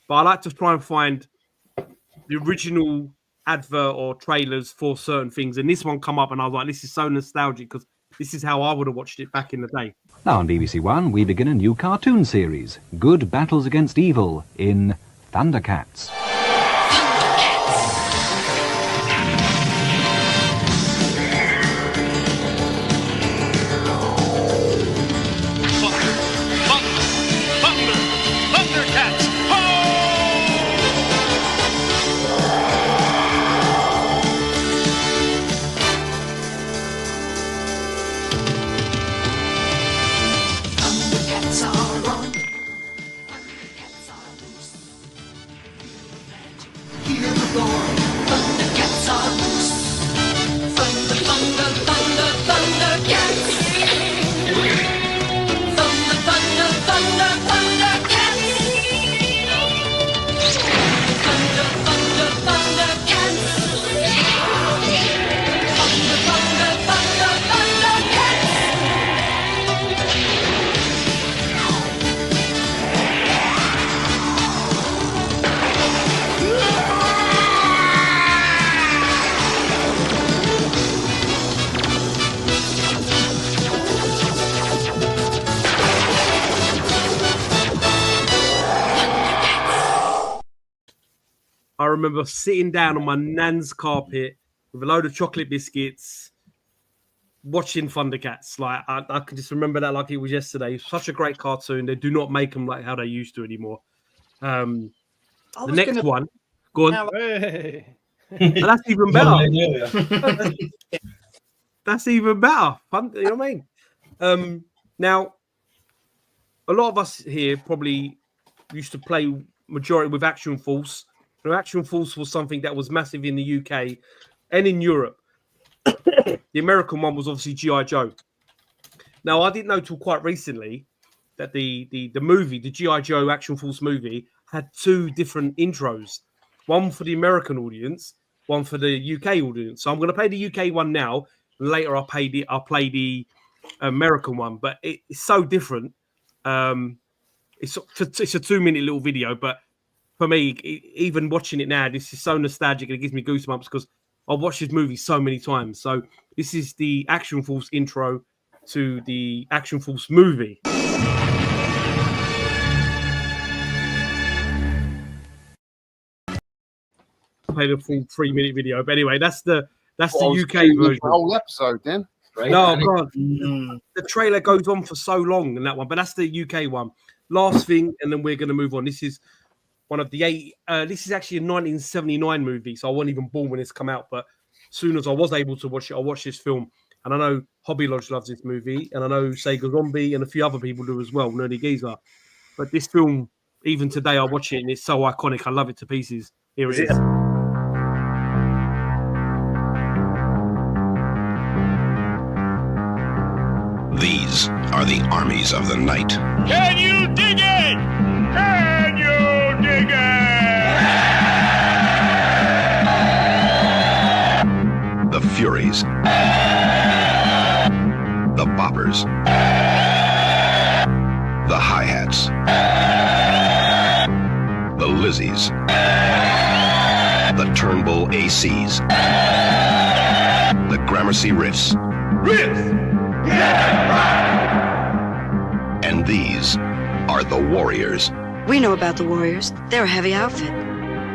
But I like to try and find the original advert or trailers for certain things. And this one come up and I was like, this is so nostalgic because this is how I would have watched it back in the day. Now on BBC One, we begin a new cartoon series, Good Battles Against Evil, in Thundercats. I remember sitting down on my nan's carpet with a load of chocolate biscuits, watching Thundercats. Like I can just remember that like it was yesterday. Such a great cartoon. They do not make them like how they used to anymore. The next one, go on. Hey. That's even better. That's even better. Fun, you know what I mean? Now, a lot of us here probably used to play majority with Action Force. Action Force was something that was massive in the UK and in Europe. The American one was obviously G.I. Joe. Now, I didn't know till quite recently that the movie, the G.I. Joe Action Force movie, had two different intros. One for the American audience, one for the UK audience. So I'm going to play the UK one now. Later, I'll play the American one. But it's so different. It's a 2-minute little video, but for me, even watching it now, this is so nostalgic and it gives me goosebumps because I've watched this movie so many times. So this is the Action Force intro to the Action Force movie. Played a full 3-minute video, but anyway, that's the UK version. The whole episode, then. No, God, the trailer goes on for so long in that one, but that's the UK one. Last thing, and then we're going to move on. This is one of the 8. This is actually a 1979 movie, so I wasn't even born when this come out. But as soon as I was able to watch it, I watched this film, and I know Hobby Lodge loves this movie, and I know Sega Zombie and a few other people do as well, Nerdy Geezer. But this film, even today, I watch it, and it's so iconic. I love it to pieces. Here it is. These are the armies of the night. Can you dig it? Can you dig it? The Furies. The Boppers. The Hi-Hats. The Lizzies. The Turnbull ACs. The Gramercy Riffs. Riffs! And these are the Warriors. We know about the Warriors. They're a heavy outfit.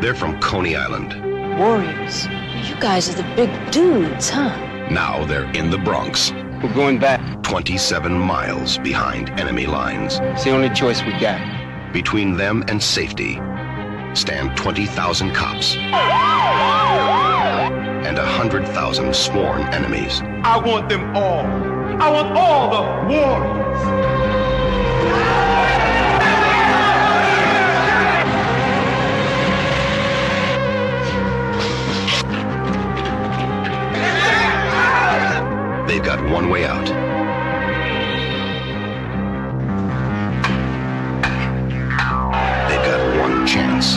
They're from Coney Island. Warriors? You guys are the big dudes, huh? Now they're in the Bronx. We're going back. 27 miles behind enemy lines. It's the only choice we got. Between them and safety stand 20,000 cops and 100,000 sworn enemies. I want them all. I want all the warriors. They've got one way out. They've got one chance.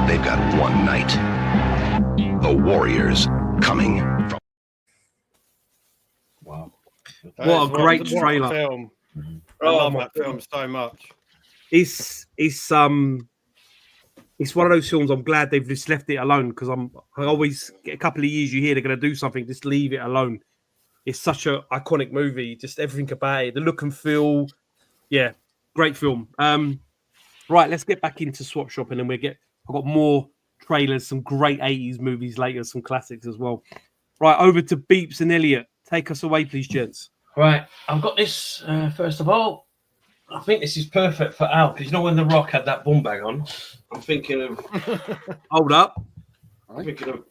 They've got one night. The Warriors coming from. Wow. What a great trailer. Film. I love that film so much. It's one of those films. I'm glad they've just left it alone, because I always get a couple of years you hear they're going to do something, just leave it alone. It's such an iconic movie, just everything about it, the look and feel. Yeah, great film. Right, let's get back into Swap Shop, and then I've got more trailers, some great 80s movies later, some classics as well. Right, over to Beeps and Elliot. Take us away, please, gents. Right, I've got this. First of all, I think this is perfect for Al, because you know when The Rock had that bum bag on? I'm thinking of. Hold up. I'm thinking of.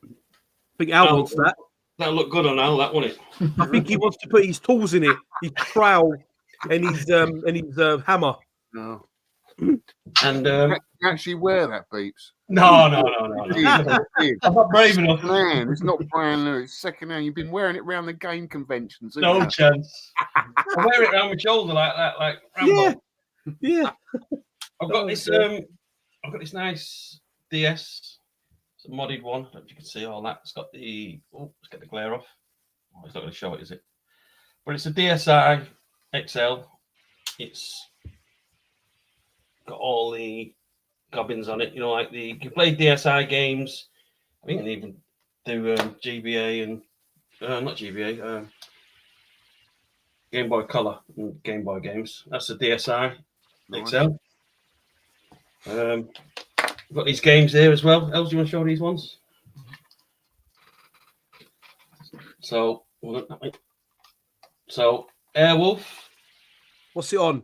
I think Al wants that. That'll look good on Al, that won't it? I think he wants to put his tools in it, his trowel and his hammer. No. And you actually wear that, Beeps? No. I'm not brave enough. Man, it's not brand new. It's second hand. You've been wearing it around the game conventions. No chance. I wear it around my shoulder like that, like Rambo. Yeah. I've got this. I've got this nice DS. It's a modded one. I don't know if you can see all that. It's got the. Oh, let's get the glare off. Oh, it's not going to show it, is it? But it's a DSi XL. It's got all the gubbins on it. You know, like you can play DSi games. I think you can even do GBA and not GBA. Game Boy Color and Game Boy games. That's the DSi XL. We've got these games here as well. Els, do you want to show these ones? So, Airwolf. What's it on?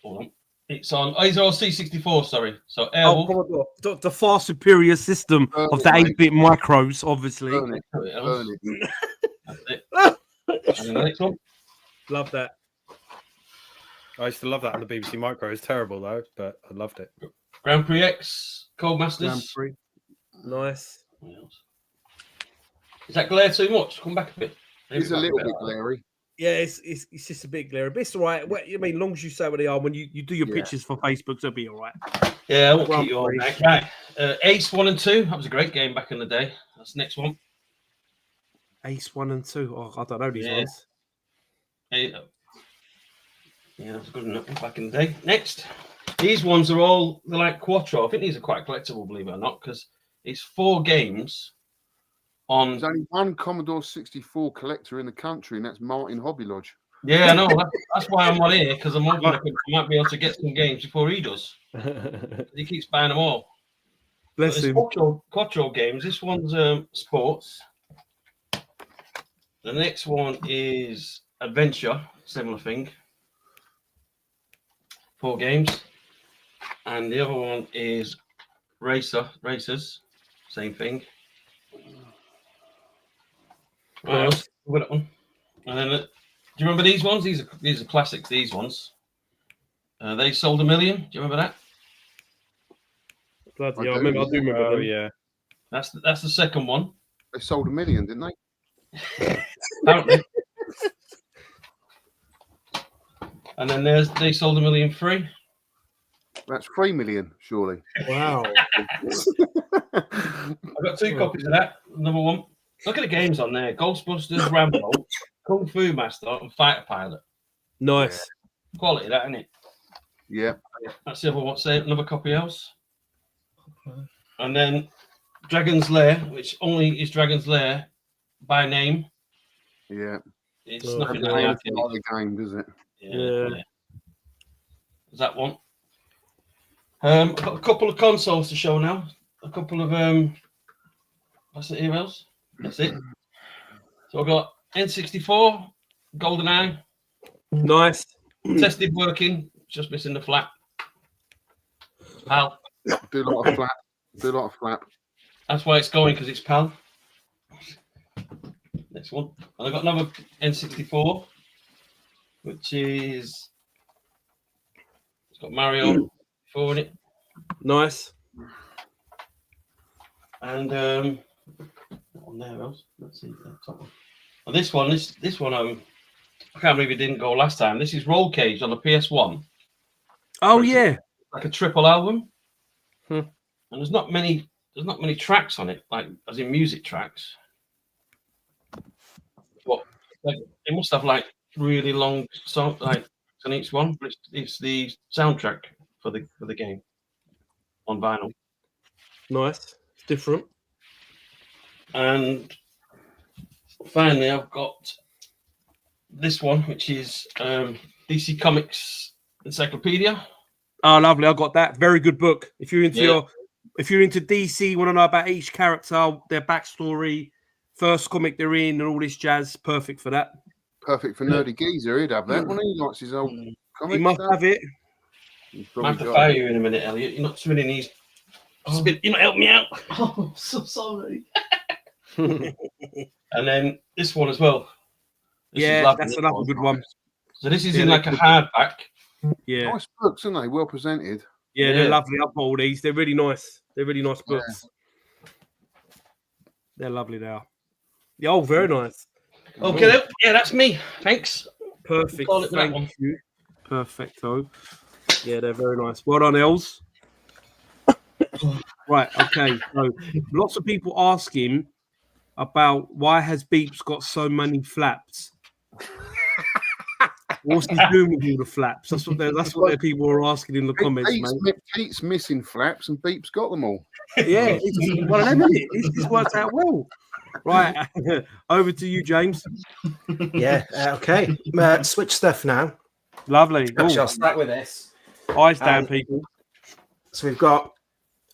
Hold on. It's on. Oh, these are all C64. Sorry. So Airwolf. The far superior system of the 8-bit micros, obviously. Burn it. That's it. And the next one. Love that. I used to love that on the BBC Micro. It's terrible though, but I loved it. Grand Prix X, Codemasters. Grand Prix. Nice. Is that glare too much? Come back a bit. It's a little bit glary. Yeah, it's just a bit glary. But it's all right. Well, I mean, long as you say what they are, when you do your pictures for Facebook, it'll be all right. Yeah, I won't keep you on that. Right. Ace 1 and 2. That was a great game back in the day. That's the next one. Ace 1 and 2. Oh, I don't know these ones. Yeah, that's good enough back in the day. Next. These ones are all they're like Quattro. I think these are quite collectible, believe it or not, because it's 4 games. There's only one Commodore 64 collector in the country, and that's Martin Hobby Lodge. Yeah, I know. That's why I'm not here, because I'm hoping I might be able to get some games before he does. He keeps buying them all. Bless him. Quattro games. This one's sports. The next one is adventure, similar thing. 4 games. And the other one is racers, same thing. Right, with that one. And then, do you remember these ones? These are classics. These ones. They sold 1 million. Do you remember that? Bloody hell, I do remember them. Yeah. That's the second one. They sold 1 million, didn't they? Apparently. And then they sold 1 million free. That's 3 million, surely. Wow. I've got 2 copies of that. Number 1. Look at the games on there: Ghostbusters, Rambo, Kung Fu Master, and Fighter Pilot. Nice. Quality, that, isn't it? Yeah. That's the other one. Say another copy else. And then Dragon's Lair, which only is Dragon's Lair by name. Yeah. It's nothing like the game, does it? Yeah. Is that one? I've got a couple of consoles to show now. A couple of what's the emails? That's it. So I've got N64, GoldenEye. Nice. Tested working, just missing the flap. PAL. Do a lot of flap. Do a lot of flap. That's why it's going, because it's PAL. Next one. And I've got another N64, which is it's got Mario 4 in it. Nice. And on there else. Let's see the top one. And this one, I can't believe it didn't go last time. This is Roll Cage on the PS1. Oh yeah, like a triple album. Hmm. And there's not many tracks on it, like as in music tracks. But like, it must have like really long songs like on each one. But it's the soundtrack for the game on vinyl. Nice. It's different. And finally, I've got this one, which is DC Comics Encyclopedia. Oh, lovely! I got that. Very good book. If you're into if you're into DC, want to know about each character, their backstory, first comic they're in, and all this jazz, perfect for that. Perfect for nerdy geezer. He'd have that. When he likes his old comics, he must have it. I have to fire you in a minute, Elliot. You're not swinging these. You're not helping me out. Oh, so sorry. And then this one as well. That's another good one. So this is in like a hardback. Yeah. Nice books, aren't they? Well presented. Yeah, they're lovely. I've got all these. They're really nice. They're really nice books. Yeah. They're lovely now. Yeah, oh, very nice. Okay, yeah, that's me. Thanks. Perfect. Thank you. Perfecto. Yeah, they're very nice. Well done, Els. Right, okay. So lots of people ask him about why has Beeps got so many flaps? What's he doing with all the flaps? That's what the people are asking in the comments, mate. Pete's missing flaps and Beep's got them all. Yeah, it's one of them, isn't it? It's worked out well. Right, over to you, James. Yeah, okay. Switch stuff now. Lovely. Actually, I'll start with this. Eyes down, people. So we've got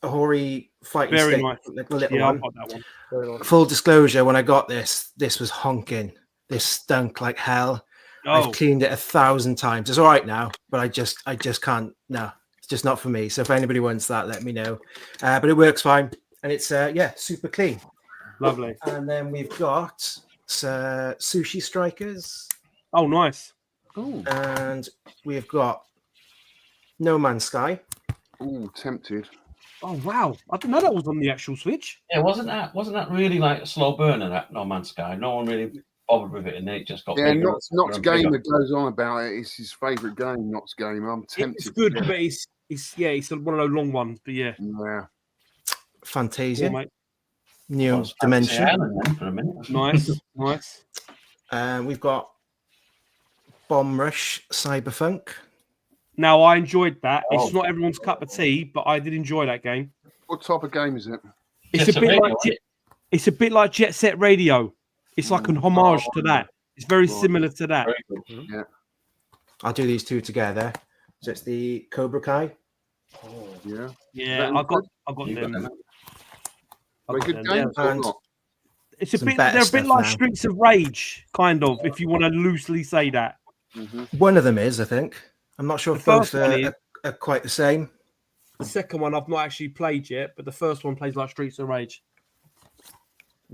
a Hori fighting very stick, nice. the little yeah, one. I've got that one. Very nice. Full disclosure, when I got this was honking. This stunk like hell. Oh. I've cleaned it 1,000 times. It's all right now, but I just can't. No, it's just not for me. So if anybody wants that, let me know. But it works fine, and it's super clean. Lovely. And then we've got Sushi Strikers. Oh, nice. Ooh. And we've got No Man's Sky. Oh, tempted. Oh wow! I didn't know that was on the actual Switch. Yeah, wasn't that really like a slow burner? That No Man's Sky. No one really bothered with it, and then it just got. Yeah, Knott's game that goes on about it. It's his favourite game. Knott's game. I'm tempted. It's good, but it's one of those long ones. But yeah. Fantasia. Cool, New Dimension. For a minute. Nice, nice. We've got Bomb Rush Cyberpunk. Now, I enjoyed that. Oh. It's not everyone's cup of tea, but I did enjoy that game. What type of game is it? It's a bit like it's a bit like Jet Set Radio. It's like an homage to that. It's very similar to that. Yeah. I'll do these two together. So it's the Cobra Kai. Yeah. Yeah, I got them. I got Good them, games yeah. or not? It's a Some bit. better They're a bit stuff like now. Streets of Rage, kind of, if you want to loosely say that. One of them is, I think. I'm not sure if The both first one are quite the same. The second one I've not actually played yet, but the first one plays like Streets of Rage.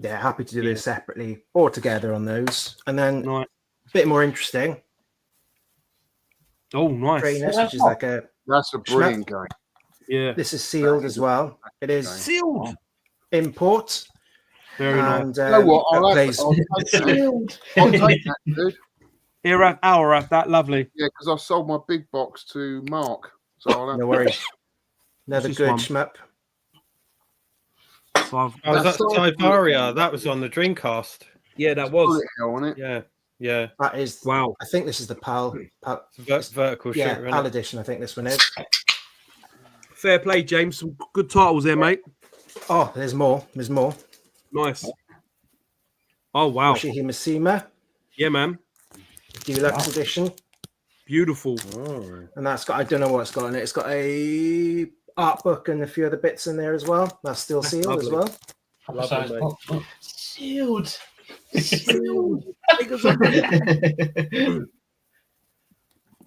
Yeah, happy to do this separately or together on those. And then Nice. a bit more interesting. Oh, nice. Trainers, which is like a That's a brilliant game. Yeah. This is sealed as well. It is Sealed. import. Very and, nice. You know what? that plays- I'll take that, dude. Here, I'll have that. Lovely. Yeah, because I sold my big box to Mark. So I'll have No worries. Another This good one. shmup. So I've, Oh, that's Tyvaria. That was on the Dreamcast. yeah, that was. Bullet hell on it. Yeah, yeah. That is, Wow. I think this is the PAL. Vertical Yeah, shooter. PAL innit? edition, I think this one is. Fair play, James. Some good titles there, mate. Oh, there's more. There's more. Nice. Oh, wow. Yoshihime Mishima, Yeah, man. Deluxe edition. Beautiful. And that's got, I don't know what it's got in it. It's got a art book and a few other bits in there as well. That's still sealed as well. Lovely, mate. Sealed.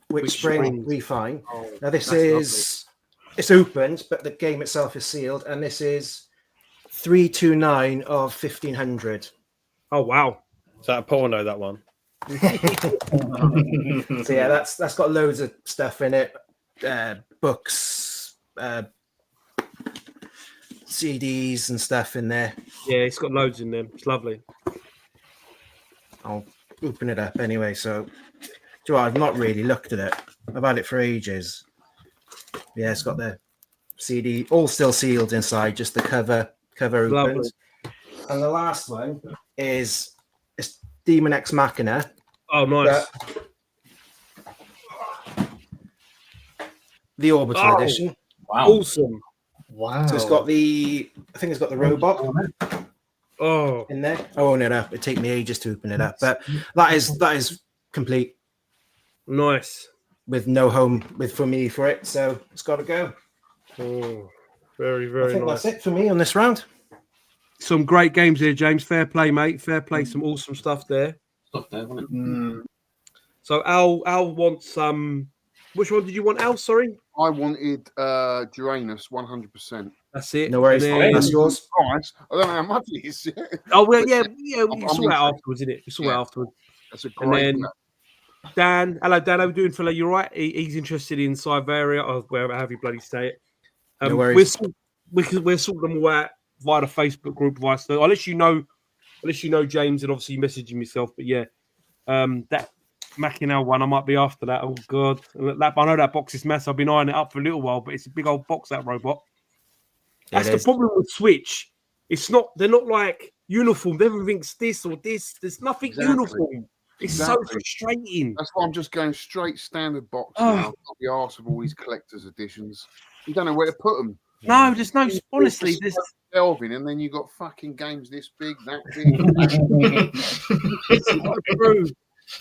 Which Spring Springs. Refine. Oh, Now this that's is it's opened, but the game itself is sealed, and this is 329 of 1500. Oh, wow. Is that a porno? That one. So yeah, that's got loads of stuff in it, books, CDs and stuff in there. Yeah, it's got loads in them. It's lovely. I'll open it up anyway. So, do you know what? I've not really looked at it. I've had it for ages. Yeah, it's got the CD all still sealed inside, just the cover opened. Lovely. And the last one is it's Demon X Machina. Oh, nice. The Orbital Oh. edition. Wow. Awesome. Wow. So it's got I think it's got the robot Oh, in there. I'll open it up. It'd take me ages to open it up, but that is complete nice. with no home for me for it. So it's got to go. Oh, very, I very think nice. that's it for me on this round. Some great games here, James. Fair play, mate. Fair play. Some awesome stuff there. Stuff there, wasn't it? So Al wants which one did you want, Al? Sorry. I wanted Duranus 100%. That's it. No worries. And then- That's yours. Price. I don't know how much it is. Oh well, yeah. We I'm saw that interested. afterwards, isn't it? We saw Yeah. it afterwards. That's a And great. then Dan, hello Dan, how you doing, fella? You right? He's interested in Siberia or wherever have you bloody say it. No worries. We're sorting them all out via the Facebook group. So I'll let you know, James, and obviously messaging myself. But yeah, that Machina one, I might be after that. Oh god, I know that box is massive. I've been eyeing it up for a little while, but it's a big old box, that robot. That's the problem with Switch. It's not. They're not like uniform. Everything's this or this. There's nothing Exactly. uniform. It's so Exactly. frustrating. That's why I'm just going straight standard box. Oh. Now. I've got the arse of all these collector's editions. You don't know where to put them. No, there's no. Honestly, there's. Delving, and then you got fucking games this big, that big. It's true.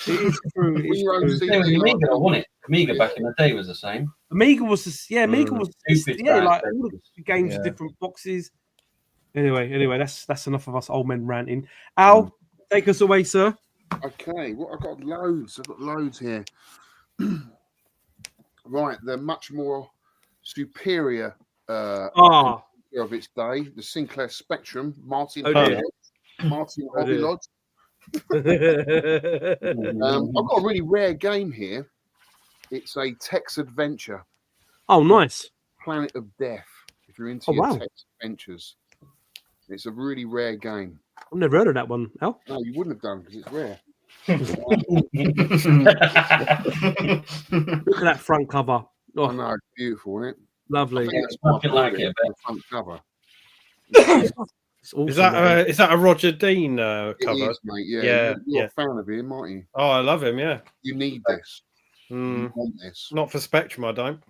It is true. It is Your own true. CD, Same with the like- Amiga, wasn't it? Amiga back in the day was the same. Amiga was Amiga was Stupid yeah, bad like games. all the games in different boxes. Anyway, that's enough of us old men ranting. Al, take us away, sir. Okay, well, I've got loads here. Right, they're much more superior of its day. The Sinclair Spectrum, Martin Oh, dear. Hobby dear. Lodge. I've got a really rare game here. It's a Tex Adventure, Oh, nice. Planet of Death. If you're into Oh, your wow. Tex Adventures, it's a really rare game. I've never heard of that one, Al. No, you wouldn't have done because it's rare. Look at that front cover. I Oh, know, it's beautiful, isn't it? lovely. I think that's Nothing my like favourite, it, the front cover. It's awesome, Is that man. is that a Roger Dean It cover? is, mate. Yeah, Yeah, you're yeah. a fan of him, aren't you? Oh, I love him. Yeah. You need this. You want this? Not for Spectrum, I don't.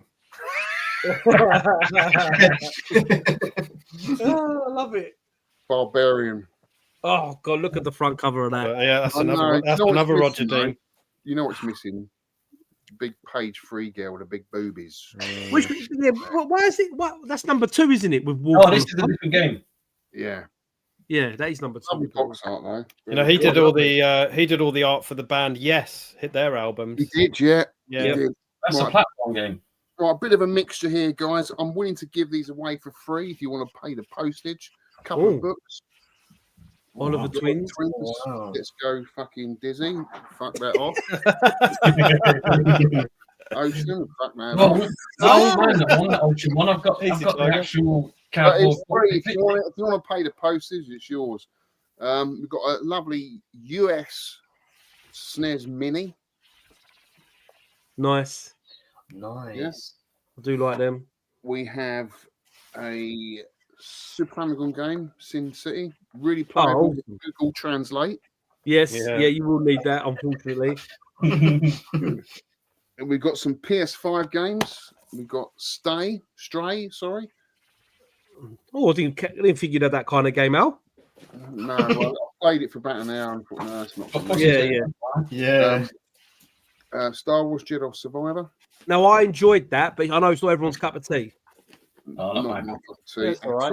Oh, I love it. Barbarian. Oh God, look at the front cover of that. Yeah, that's I know. another. You That's know what's another Roger missing, though? Dean. You know what's missing? Big page 3 girl with the big boobies. Which, yeah, why is it? What, that's number 2, isn't it? With Walker. Oh, this is a different game. Yeah. Yeah, that is number 2. Lovely box art though. You know, he did all the art for the band. Yes, hit their albums. He did, yeah. Yeah. He did. That's a platform game. Right, a bit of a mixture here, guys. I'm willing to give these away for free if you want to pay the postage. A couple of books. Oliver Twins. Wow. Let's go fucking Dizzy. Fuck that off. Ocean. Fuck that Well, off. I won't mind that one, that Ocean one. I've got the actual But cardboard. it's free. If you want to pay the postage, it's yours. We've got a lovely US SNES Mini. Nice. Nice. I do like them. We have a Super Famicom game, Sin City. Really playable. Oh. Google Translate. Yes, yeah, you will need that, unfortunately. And we've got some PS5 games. We've got Stray. Oh, I didn't think you'd have that kind of game, Al. No, well, I played it for about an hour and thought, no, it's not. For me. Yeah. Star Wars Jedi Survivor. Now, I enjoyed that, but I know it's not everyone's cup of tea. Oh, not my cup of tea That's at all right.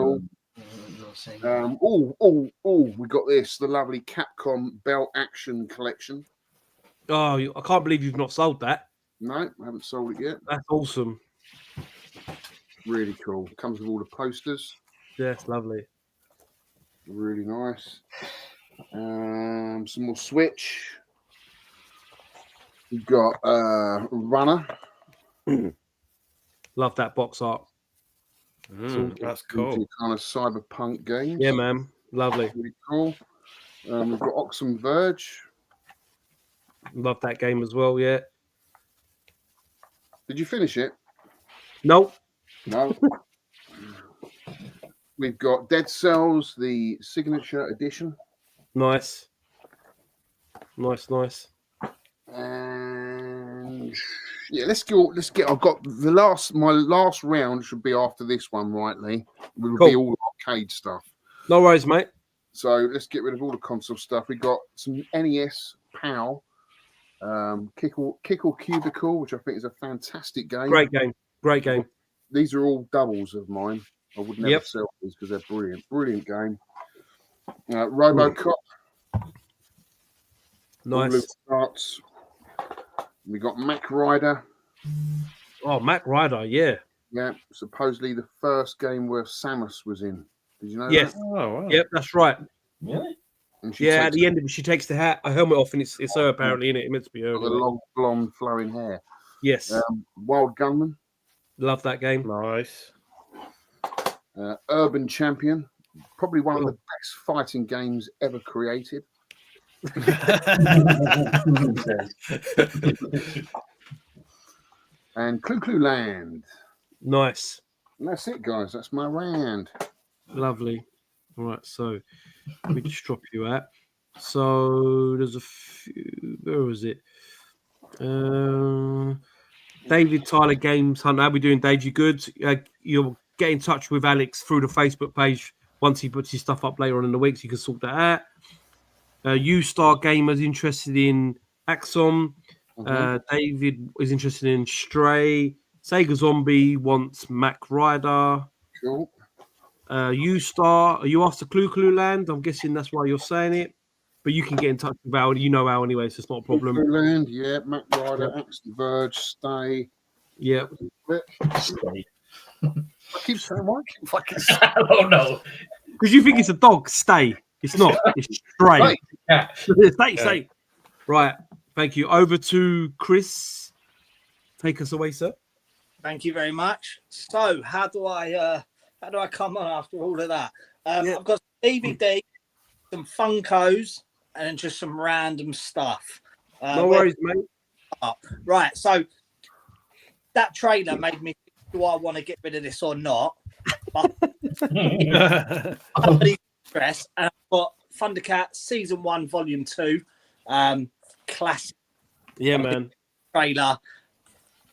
all. We got this, the lovely Capcom Bell Action Collection. Oh, I can't believe you've not sold that. No, I haven't sold it yet. That's awesome. Really cool. Comes with all the posters. Yes, lovely. Really nice. Some more Switch. We've got Runner. Love that box art. That's cool. Kind of cyberpunk games. Yeah, man. Lovely. Really cool. We've got Oxen Verge. Love that game as well, yeah. Did you finish it? Nope. No. We've got Dead Cells, the signature edition. Nice. Nice. And yeah, let's get. I've got my last round should be after this one, rightly. Will be all arcade stuff. No worries, mate. So let's get rid of all the console stuff. We got some NES PAL, Kickle Cubicle, which I think is a fantastic game. Great game. These are all doubles of mine. I would never sell these because they're brilliant game. RoboCop. Nice. Starts. We got Mac Rider. Oh, Mac Rider, yeah. Yeah, supposedly the first game where Samus was in. Did you know Yes. that? Oh, wow. Yep, that's right. Really? Yeah, at the end of it, she takes the helmet off, and it's her apparently in it. It meant to be her. The long blonde flowing hair. Yes. Wild Gunman. Love that game. Nice. Urban Champion. Probably one of the best fighting games ever created. And Clue Land. Nice. And that's it, guys. That's my round. Lovely. All right, so let me just drop you out. So there's a few. Where was it? David Tyler Games Hunter. How we doing, Dave? You good? You'll get in touch with Alex through the Facebook page once he puts his stuff up later on in the week, so you can sort that out. U-Star Gamers interested in Axon. David is interested in Stray. Sega Zombie wants Mac Rider. Cool. U-Star, are you after Clue Land? I'm guessing that's why you're saying it. But you can get in touch with Al. You know Al anyway, so it's not a problem. Clue Land, yeah. Mac Rider, Axon Verge, Stay. Yeah. Stay. I keep saying, why I keep fucking Oh, no. Because you think it's a dog. Stay. It's not. It's Stray. Stay. Right. Thank you. Over to Chris. Take us away, sir. Thank you very much. So, how do I come on after all of that? I've got some DVD, some Funkos, and just some random stuff. No worries, mate. Right. So that trailer made me think, do I want to get rid of this or not? But stress. And I've got Thundercats Season 1, Volume 2. Classic. Yeah, man. Trailer.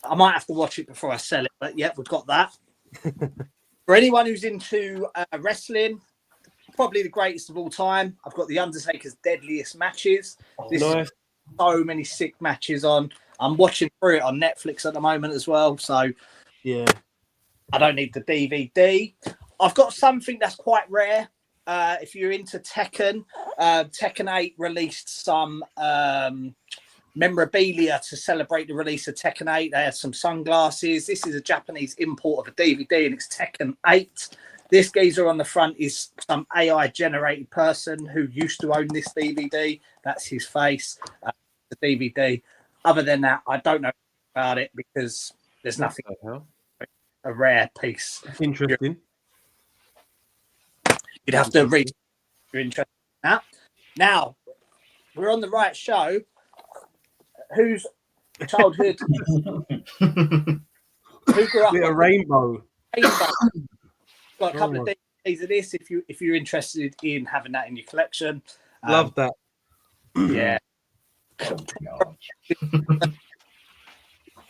I might have to watch it before I sell it, but yeah, we've got that. For anyone who's into wrestling, probably the greatest of all time, I've got The Undertaker's Deadliest Matches. This is so many sick matches on. I'm watching through it on Netflix at the moment as well, so yeah, I don't need the DVD. I've got something that's quite rare. If you're into Tekken, Tekken 8 released some memorabilia to celebrate the release of Tekken 8. They had some sunglasses. This is a Japanese import of a DVD, and it's Tekken 8. This geezer on the front is some AI generated person who used to own this DVD. That's his face, the DVD. Other than that, I don't know about it because there's nothing. A rare piece. Interesting. You'd have to read. You're interested in that. Now, we're on the right show. Whose childhood? Who grew up? A rainbow. Got a couple of DVDs of this if you're interested in having that in your collection. Love that. Yeah.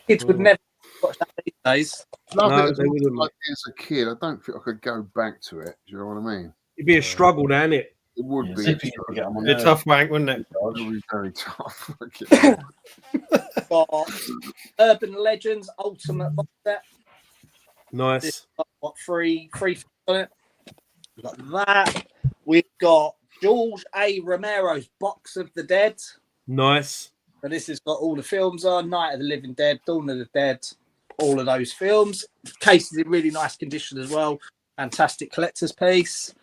Kids would never watch that these days. As a kid, I don't think I could go back to it. Do you know what I mean? It'd be a struggle, then, it? It would be. It's a tough wank, wouldn't it? It would be very tough. Got Urban Legends Ultimate Box Set. Nice. Got three on it. We've got that. We've got George A. Romero's Box of the Dead. Nice. So this has got all the films on: Night of the Living Dead, Dawn of the Dead, all of those films. Case is in really nice condition as well. Fantastic collector's piece.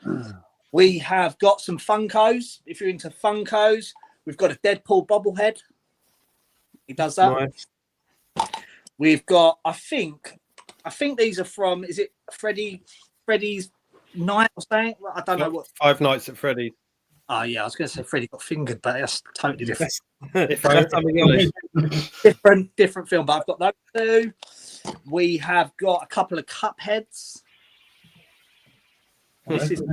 We have got some Funkos. If you're into Funkos, we've got a Deadpool bobblehead. He does that. Nice. We've got, I think these are from, is it Freddy's Night or something? I don't know what. Five Nights at Freddy's. Oh yeah, I was going to say Freddy got fingered, but that's totally different. different film. But I've got those two. We have got a couple of Cupheads. This is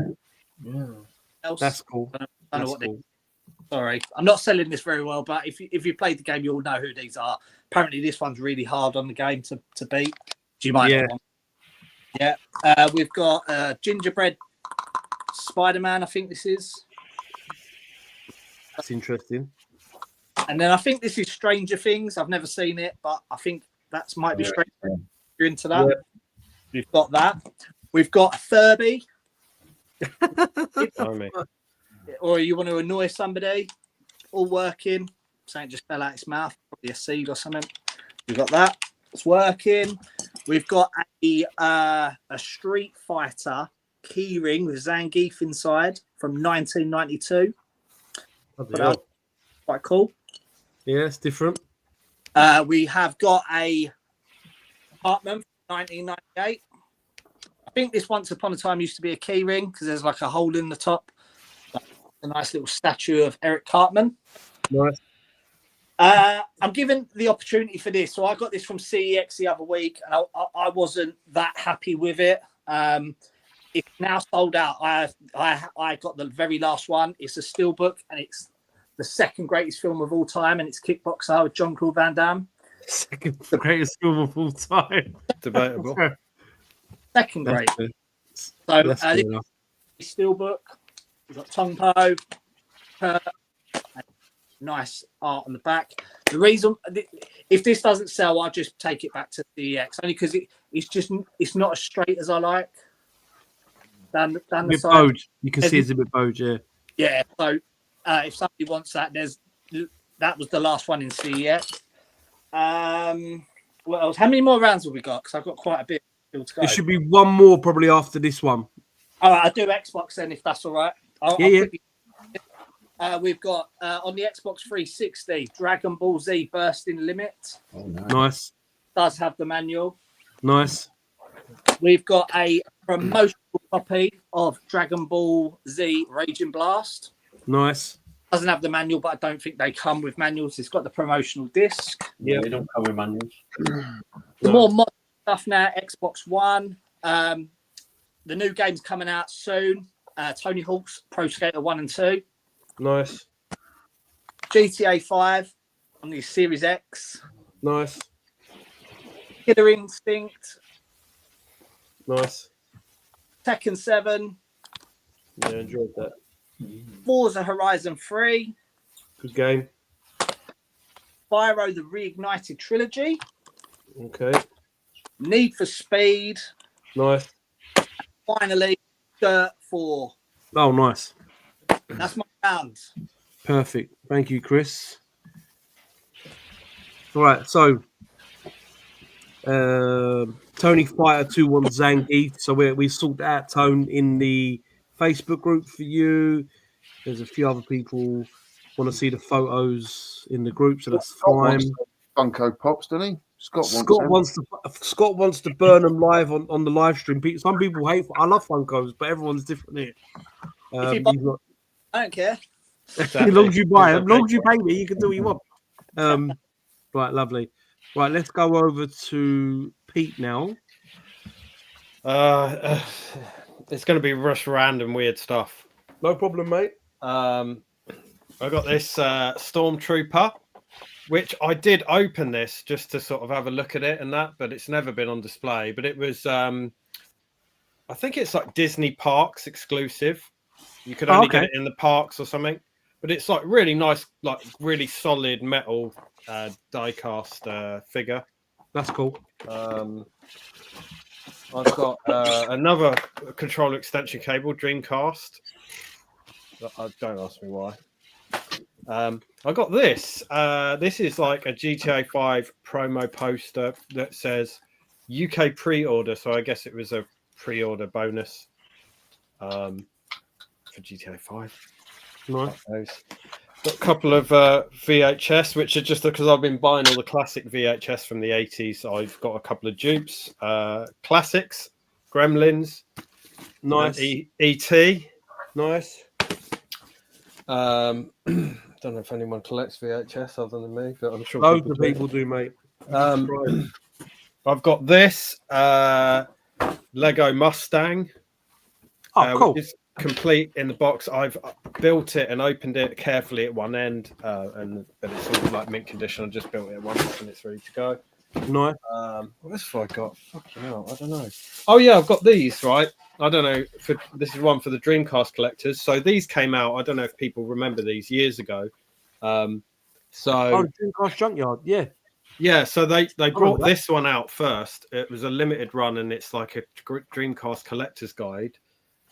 that's cool. I don't know what cool. Sorry, I'm not selling this very well, but if you played the game, you'll know who these are. Apparently, this one's really hard on the game to beat. Do you mind? Yeah. We've got Gingerbread Spider-Man. I think this is. That's interesting. And then I think this is Stranger Things. I've never seen it, but I think that might be Stranger Things. You're into that? Yeah. We've got that. We've got a Furby. Or you want to annoy somebody, all working. Something just fell out its mouth, probably a seed or something. We've got that. It's working. We've got a Street Fighter keyring with Zangief inside from 1992. Quite cool. Yeah, it's different. We have got a Hartman from 1998. I think this Once Upon a Time used to be a key ring because there's like a hole in the top. A nice little statue of Eric Cartman. Nice. I'm given the opportunity for this. So I got this from CEX the other week, and I wasn't that happy with it. It's now sold out. I got the very last one. It's a steelbook, and it's the second greatest film of all time, and it's Kickboxer with Jean-Claude Van Damme. Second greatest film of all time. Debatable. Second great. So steelbook. We've got Tongpo. Nice art on the back. The reason, if this doesn't sell, I'll just take it back to CEX only because it's not as straight as I like. Down the side, bowed. You can see it's a bit bowed, yeah. Yeah. So if somebody wants that, that was the last one in CEX. What else? How many more rounds have we got? Because I've got quite a bit still to go. There should be one more probably after this one. All right, I'll do Xbox then if that's all right. We've got on the Xbox 360 Dragon Ball Z Bursting Limit. Oh, nice. Does have the manual. Nice. We've got a promotional copy of Dragon Ball Z Raging Blast. Nice. Doesn't have the manual, but I don't think they come with manuals. It's got the promotional disc. Yeah, they don't come with manuals. Some more modern stuff now. Xbox One. The new game's coming out soon. Tony Hawk's Pro Skater 1 and 2. Nice. GTA 5 on the Series X. Nice. Killer Instinct. Nice. Tekken 7. Yeah, enjoyed that. Forza Horizon 3. Good game. Spyro the Reignited Trilogy. Okay. Need for Speed. Nice. Finally, Dirt 4. Oh, nice. That's my rounds. Perfect. Thank you, Chris. All right, so Tony Fighter 2-1 Zangief. So we sorted out Tone in the Facebook group for you. There's a few other people want to see the photos in the group, so that's fine. Funko Pops, doesn't he? Scott wants to burn them live on the live stream. Some people hate. I love Funkos, but everyone's different here. I don't care. As long as you buy them, as long as you pay me, you can do what you want. Right, lovely. Right, let's go over to Pete now. It's going to be rush random weird stuff. No problem, mate. I got this Stormtrooper, which I did open this just to sort of have a look at it and that, but it's never been on display. But it was, I think it's like Disney Parks exclusive. You could only get it in the parks or something. But it's like really nice, like really solid metal die-cast figure. That's cool. I've got another controller extension cable, Dreamcast. Don't ask me why. I got this. This is like a GTA 5 promo poster that says UK pre-order. So I guess it was a pre-order bonus for GTA 5. Nice. Got a couple of VHS, which are just because I've been buying all the classic VHS from the 80s. I've got a couple of dupes. Classics, Gremlins, nice. E.T. Nice. Don't know if anyone collects VHS other than me, but I'm sure loads of people do, mate. I've got this Lego Mustang. Cool. Which is complete in the box. I've built it and opened it carefully at one end, but it's all like mint condition. I just built it at once and it's ready to go. Nice. What else have I got? Fucking hell, I don't know. Oh yeah, I've got these, right? I don't know. This is one for the Dreamcast collectors. So these came out. I don't know if people remember these years ago. Dreamcast Junkyard, yeah. Yeah, so they brought this one out first. It was a limited run, and it's like a Dreamcast collector's guide.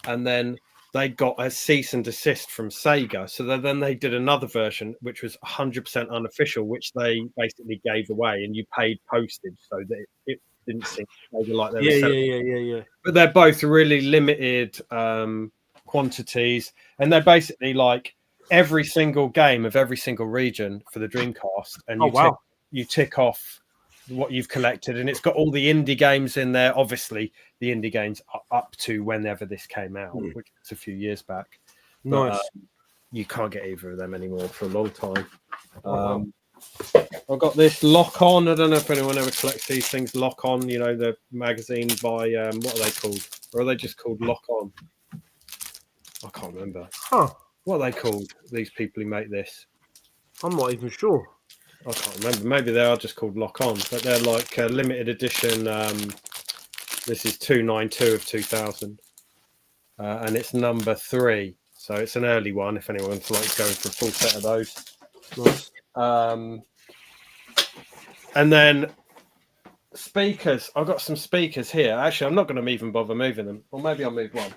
And then they got a cease and desist from Sega. So then they did another version, which was 100% unofficial, which they basically gave away, and you paid postage, so that it didn't seem like they were selling. Yeah. But they're both really limited quantities, and they're basically like every single game of every single region for the Dreamcast, and you tick off what you've collected, and it's got all the indie games in there. Obviously, the indie games are up to whenever this came out, which was a few years back. Nice. But, you can't get either of them anymore for a long time. I've got this Lock On. I don't know if anyone ever collects these things. Lock On, you know, the magazine by what are they called? Or are they just called Lock On? I can't remember. What are they called? These people who make this? I'm not even sure. I can't remember. Maybe they are just called Lock On, but they're like a limited edition. This is 292 of 2000, and it's number 3. So it's an early one. If anyone's like going for a full set of those. Nice. And then speakers. I've got some speakers here. Actually, I'm not going to even bother moving them, or maybe I'll move one.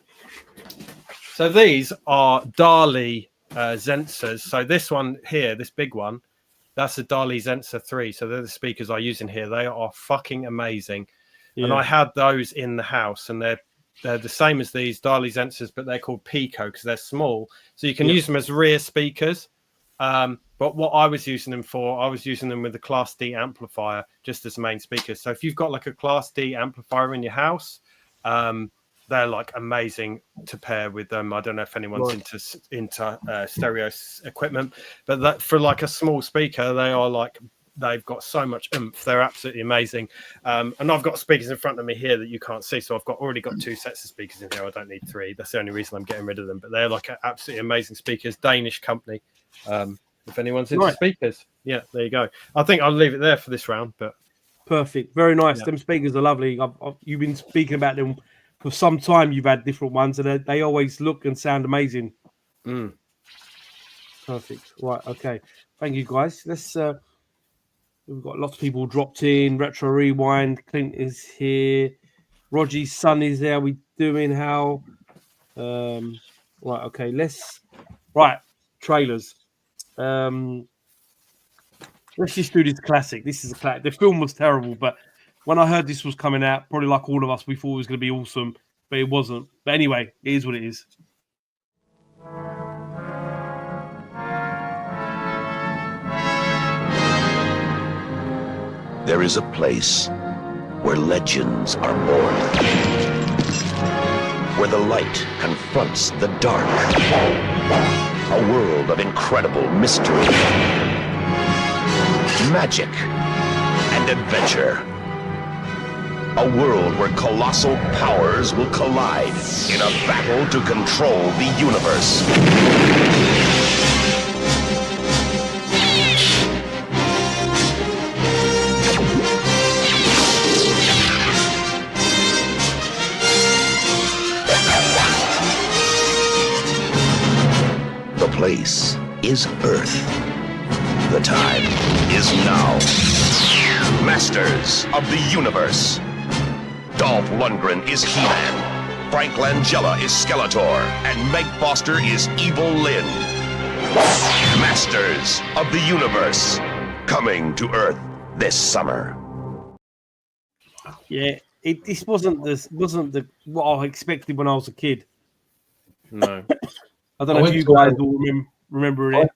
So these are Dali Zensers. So this one here, this big one. That's a Dali Zenser 3. So they're the speakers I use in here. They are fucking amazing. Yeah. And I had those in the house, and they're the same as these Dali Zensers, but they're called Pico because they're small. So you can use them as rear speakers. But what I was using them for, I was using them with the Class D amplifier just as main speakers. So if you've got like a Class D amplifier in your house, they're like amazing to pair with them. I don't know if anyone's into stereo equipment, but that for like a small speaker, they are like, they've got so much oomph. They're absolutely amazing. And I've got speakers in front of me here that you can't see. So I've already got 2 sets of speakers in here. I don't need 3. That's the only reason I'm getting rid of them. But they're like absolutely amazing speakers. Danish company. If anyone's into speakers, yeah, there you go. I think I'll leave it there for this round, but Perfect. Very nice. Yeah. Them speakers are lovely. You've been speaking about them for some time. You've had different ones, and they always look and sound amazing. Mm. Perfect. Right. Okay. Thank you, guys. Let's. We've got lots of people dropped in. Retro Rewind. Clint is here. Roger's son is there. We doing how? Right. Okay. Right. Trailers. Let's just do this classic. This is a classic. The film was terrible, but when I heard this was coming out, probably like all of us, we thought it was going to be awesome, but it wasn't. But anyway, it is what it is. There is a place where legends are born, where the light confronts the dark, a world of incredible mystery, magic, and adventure. A world where colossal powers will collide in a battle to control the universe. The place is Earth. The time is now. Masters of the Universe. Dolph Lundgren is He-Man. Frank Langella is Skeletor. And Meg Foster is Evil Lynn. Masters of the Universe. Coming to Earth this summer. Yeah, this wasn't the what I expected when I was a kid. No. I don't know if you guys all remember it.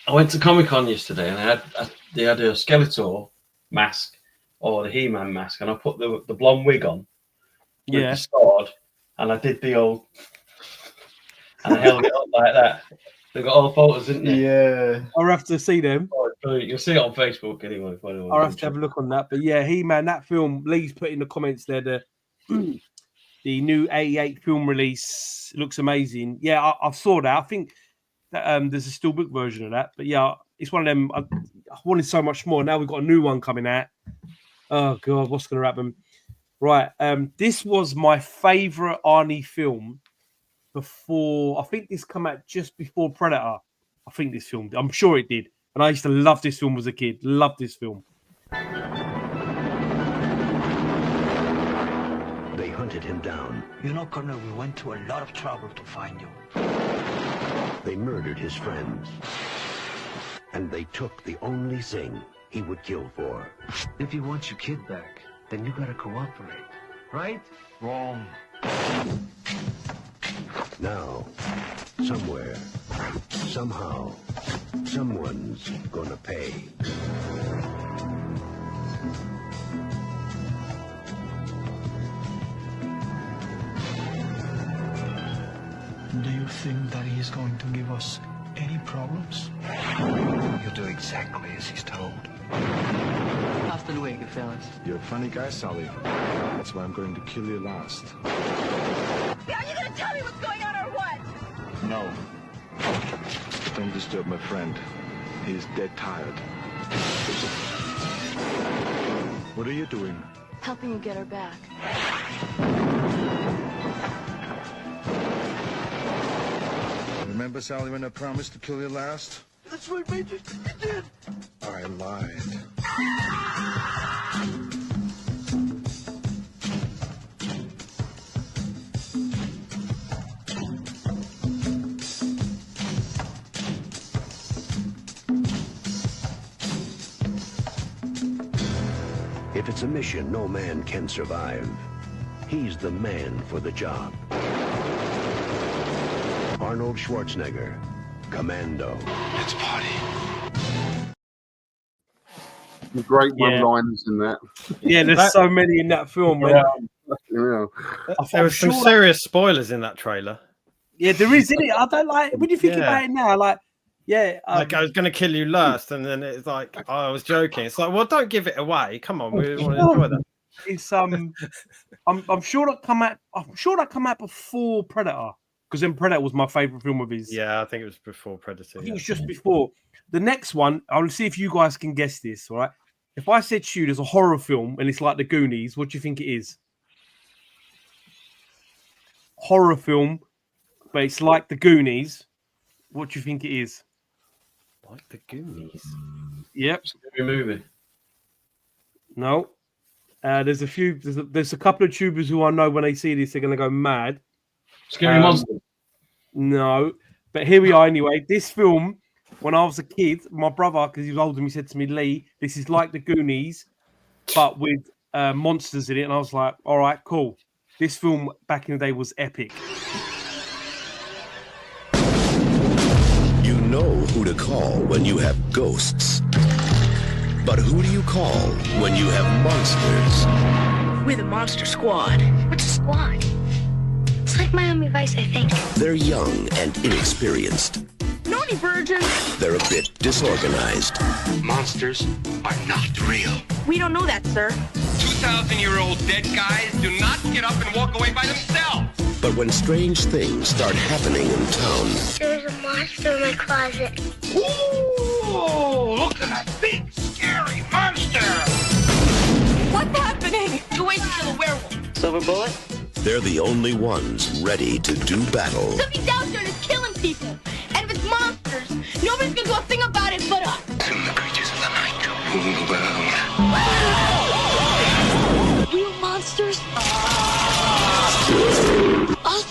I went to Comic-Con yesterday and they had a Skeletor mask or the He-Man mask, and I put the blonde wig on with the sword, and I did the old, and I held it up like that. They got all the photos, didn't they? Yeah. I'll have to see them. Oh, you'll see it on Facebook anyway. I'll have to have a look on that. But yeah, He-Man, that film, Lee's put in the comments there, the new 88 film release looks amazing. Yeah, I saw that. I think that, there's a steelbook version of that. But yeah, it's one of them. I wanted so much more. Now we've got a new one coming out. Oh, God, what's going to happen? Right. This was my favourite Arnie film before. I think this came out just before Predator. I think this film, I'm sure it did. And I used to love this film as a kid. Love this film. They hunted him down. You know, Colonel, we went to a lot of trouble to find you. They murdered his friends. And they took the only thing he would kill for. If he wants your kid back, then you gotta cooperate. Right? Wrong. Now, somewhere, somehow, someone's gonna pay. Do you think that he is going to give us any problems? You'll do exactly as he's told. Hasta luego, fellas. You're a funny guy, Sully. That's why I'm going to kill you last. Are you gonna tell me what's going on or what? No. Don't disturb my friend. He's dead tired. What are you doing? Helping you get her back. Remember, Sally, when I promised to kill you last? That's right, Major. You did. I lied. If it's a mission no man can survive, he's the man for the job. Arnold Schwarzenegger, Commando. Let's party. Great one-liners in that. Yeah, there's so many in that film, man. Yeah. There was some serious spoilers in that trailer. Yeah, there is, isn't it? I don't like. When you think about it now, like, yeah, like I was going to kill you last, and then it's like, oh, I was joking. It's like, well, don't give it away. Come on, we want to enjoy that. It's I'm sure that come out. I'm sure that come out before Predator, because then Predator was my favorite film of his. Yeah, I think it was before Predator. I think it was just before. The next one, I'll see if you guys can guess this. All right, If I said to you there's a horror film and it's like The Goonies, what do you think it is? Horror film, but it's like The Goonies. What do you think it is? Like The Goonies? Yep. Scary movie. No. There's a few. There's a couple of tubers who I know when they see this, they're going to go mad. Scary Monsters. No. But here we are anyway. This film, when I was a kid, my brother, because he was older than me, said to me, Lee, this is like The Goonies, but with monsters in it. And I was like, all right, cool. This film back in the day was epic. You know who to call when you have ghosts. But who do you call when you have monsters? We're the Monster Squad. What's a squad? It's like Miami Vice, I think. They're young and inexperienced. Naughty virgins. They're a bit disorganized. Monsters are not real. We don't know that, sir. 2,000-year-old dead guys do not get up and walk away by themselves. But when strange things start happening in town... There's a monster in my closet. Ooh, look at that big, scary monster! What's happening? Two ways to kill a werewolf. Silver bullet? They're the only ones ready to do battle. Something's out there that's killing people. And if it's monsters, nobody's gonna do a thing about it but us. Soon the creatures of the night will bound. Real monsters? Us?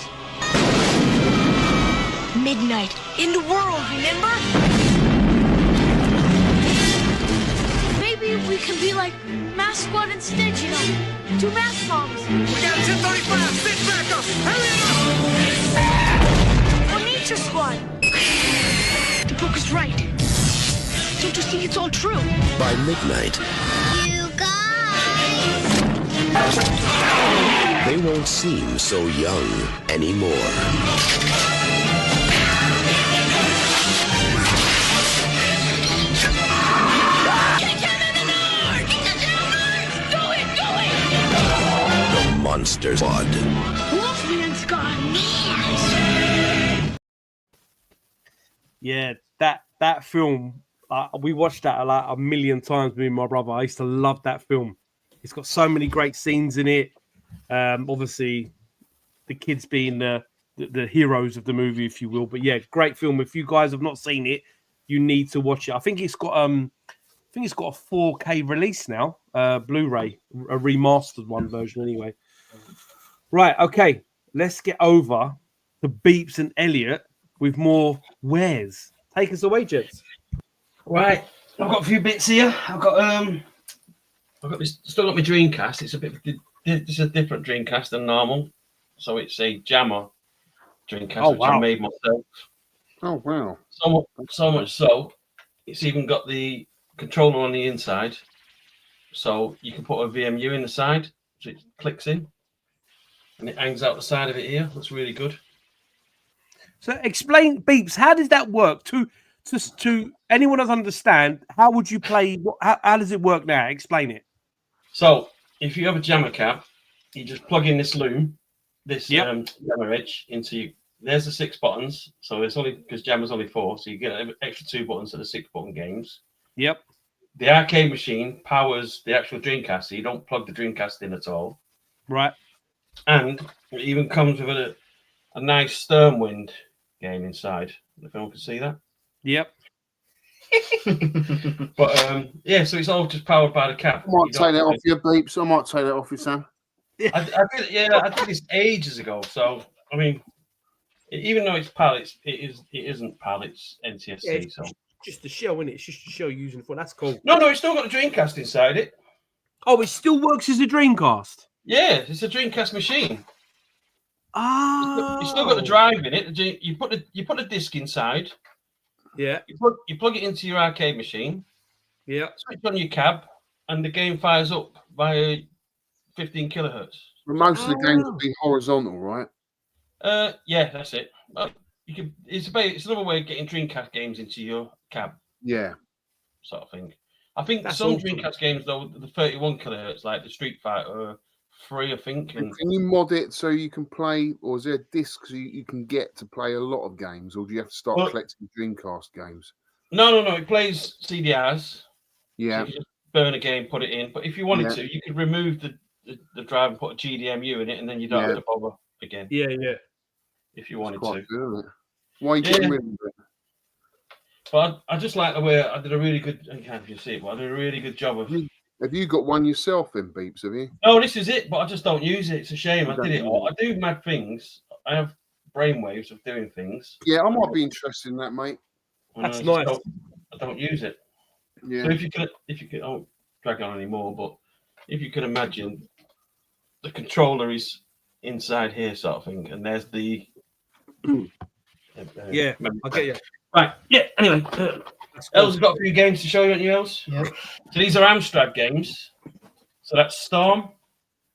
Midnight. In the world, remember? Maybe we can be like Mask Squad instead, you know? Two mask moms. We got 1035, sit back up, hurry up! Or Nature Squad. The book is right. Don't you see it's all true? By midnight, You guys! they won't seem so young anymore. The Monster Squad. Wolfman Squad. Yeah, that film, we watched that like a million times, me and my brother. I used to love that film. It's got so many great scenes in it. Obviously, the kids being the heroes of the movie, if you will. But yeah, great film. If you guys have not seen it, you need to watch it. I think it's got a 4K release now, Blu-ray, a remastered one version anyway. Right, okay, let's get over to Beeps and Elliot with more wares. Take us away, gents. Right, I've got a few bits here. I've got this. Still got my Dreamcast. It's a different Dreamcast than normal. So it's a Jammer Dreamcast, which I made myself. Oh wow! So much so, it's even got the controller on the inside, so you can put a VMU in the side, so it clicks in, and it hangs out the side of it here. That's really good. So explain, Beeps, how does that work? To anyone doesn't understand, how would you play? How does it work now? Explain it. So if you have a Jammer cab, you just plug in this loom, this Jammer edge into. There's the 6 buttons, so it's only because Jammer's only 4, so you get an extra 2 buttons for the 6-button games. Yep. The arcade machine powers the actual Dreamcast, so you don't plug the Dreamcast in at all. Right. And it even comes with a nice Sternwind game inside. If anyone can see that. Yep. But yeah, so it's all just powered by the cab. I might take that off your Beeps. I might take that off you, Sam. I did this ages ago. So I mean, even though it's PAL, it isn't PAL. It's NTSC. Yeah, it's so just the shell, isn't it? It's just the shell using it for. That's cool. No, it's still got a Dreamcast inside it. Oh, it still works as a Dreamcast. Yeah, it's a Dreamcast machine. Ah, you still got the drive in it. You put a disc inside. Yeah. You plug it into your arcade machine. Yeah. Switch on your cab, and the game fires up via 15 kilohertz. But most of the games will be horizontal, right? Yeah, that's it. You can. It's another way of getting Dreamcast games into your cab. Yeah. Sort of thing. I think That's some awesome. Dreamcast games though, the 31 kilohertz, like the Street Fighter, are free, I think. And can you mod it so you can play, or is there discs you can get to play a lot of games, or do you have to start collecting Dreamcast games? No. It plays CDRs. Yeah. So burn a game, put it in. But if you wanted Yeah. to, you could remove the drive and put a GDMU in it, and then you don't have to bother again. Yeah, yeah. If you wanted quite to. good, isn't it? Why are you getting rid of it? But I just like the way I did a really good. I can't you see it, but I did a really good job of. Have you got one yourself, then, Beeps? Have you? No, this is it, but I just don't use it. It's a shame. I don't did it use all. I do mad things. I have brainwaves of doing things. Yeah, I might be interested in that, mate. That's nice. I don't use it. Yeah. So if you could, I won't drag on anymore. But if you could imagine, the controller is inside here, sort of thing, and there's the. Yeah, I get you. Right. Yeah. Anyway, Els got a few games to show you, haven't you, Els? Yeah. So these are Amstrad games. So that's Storm.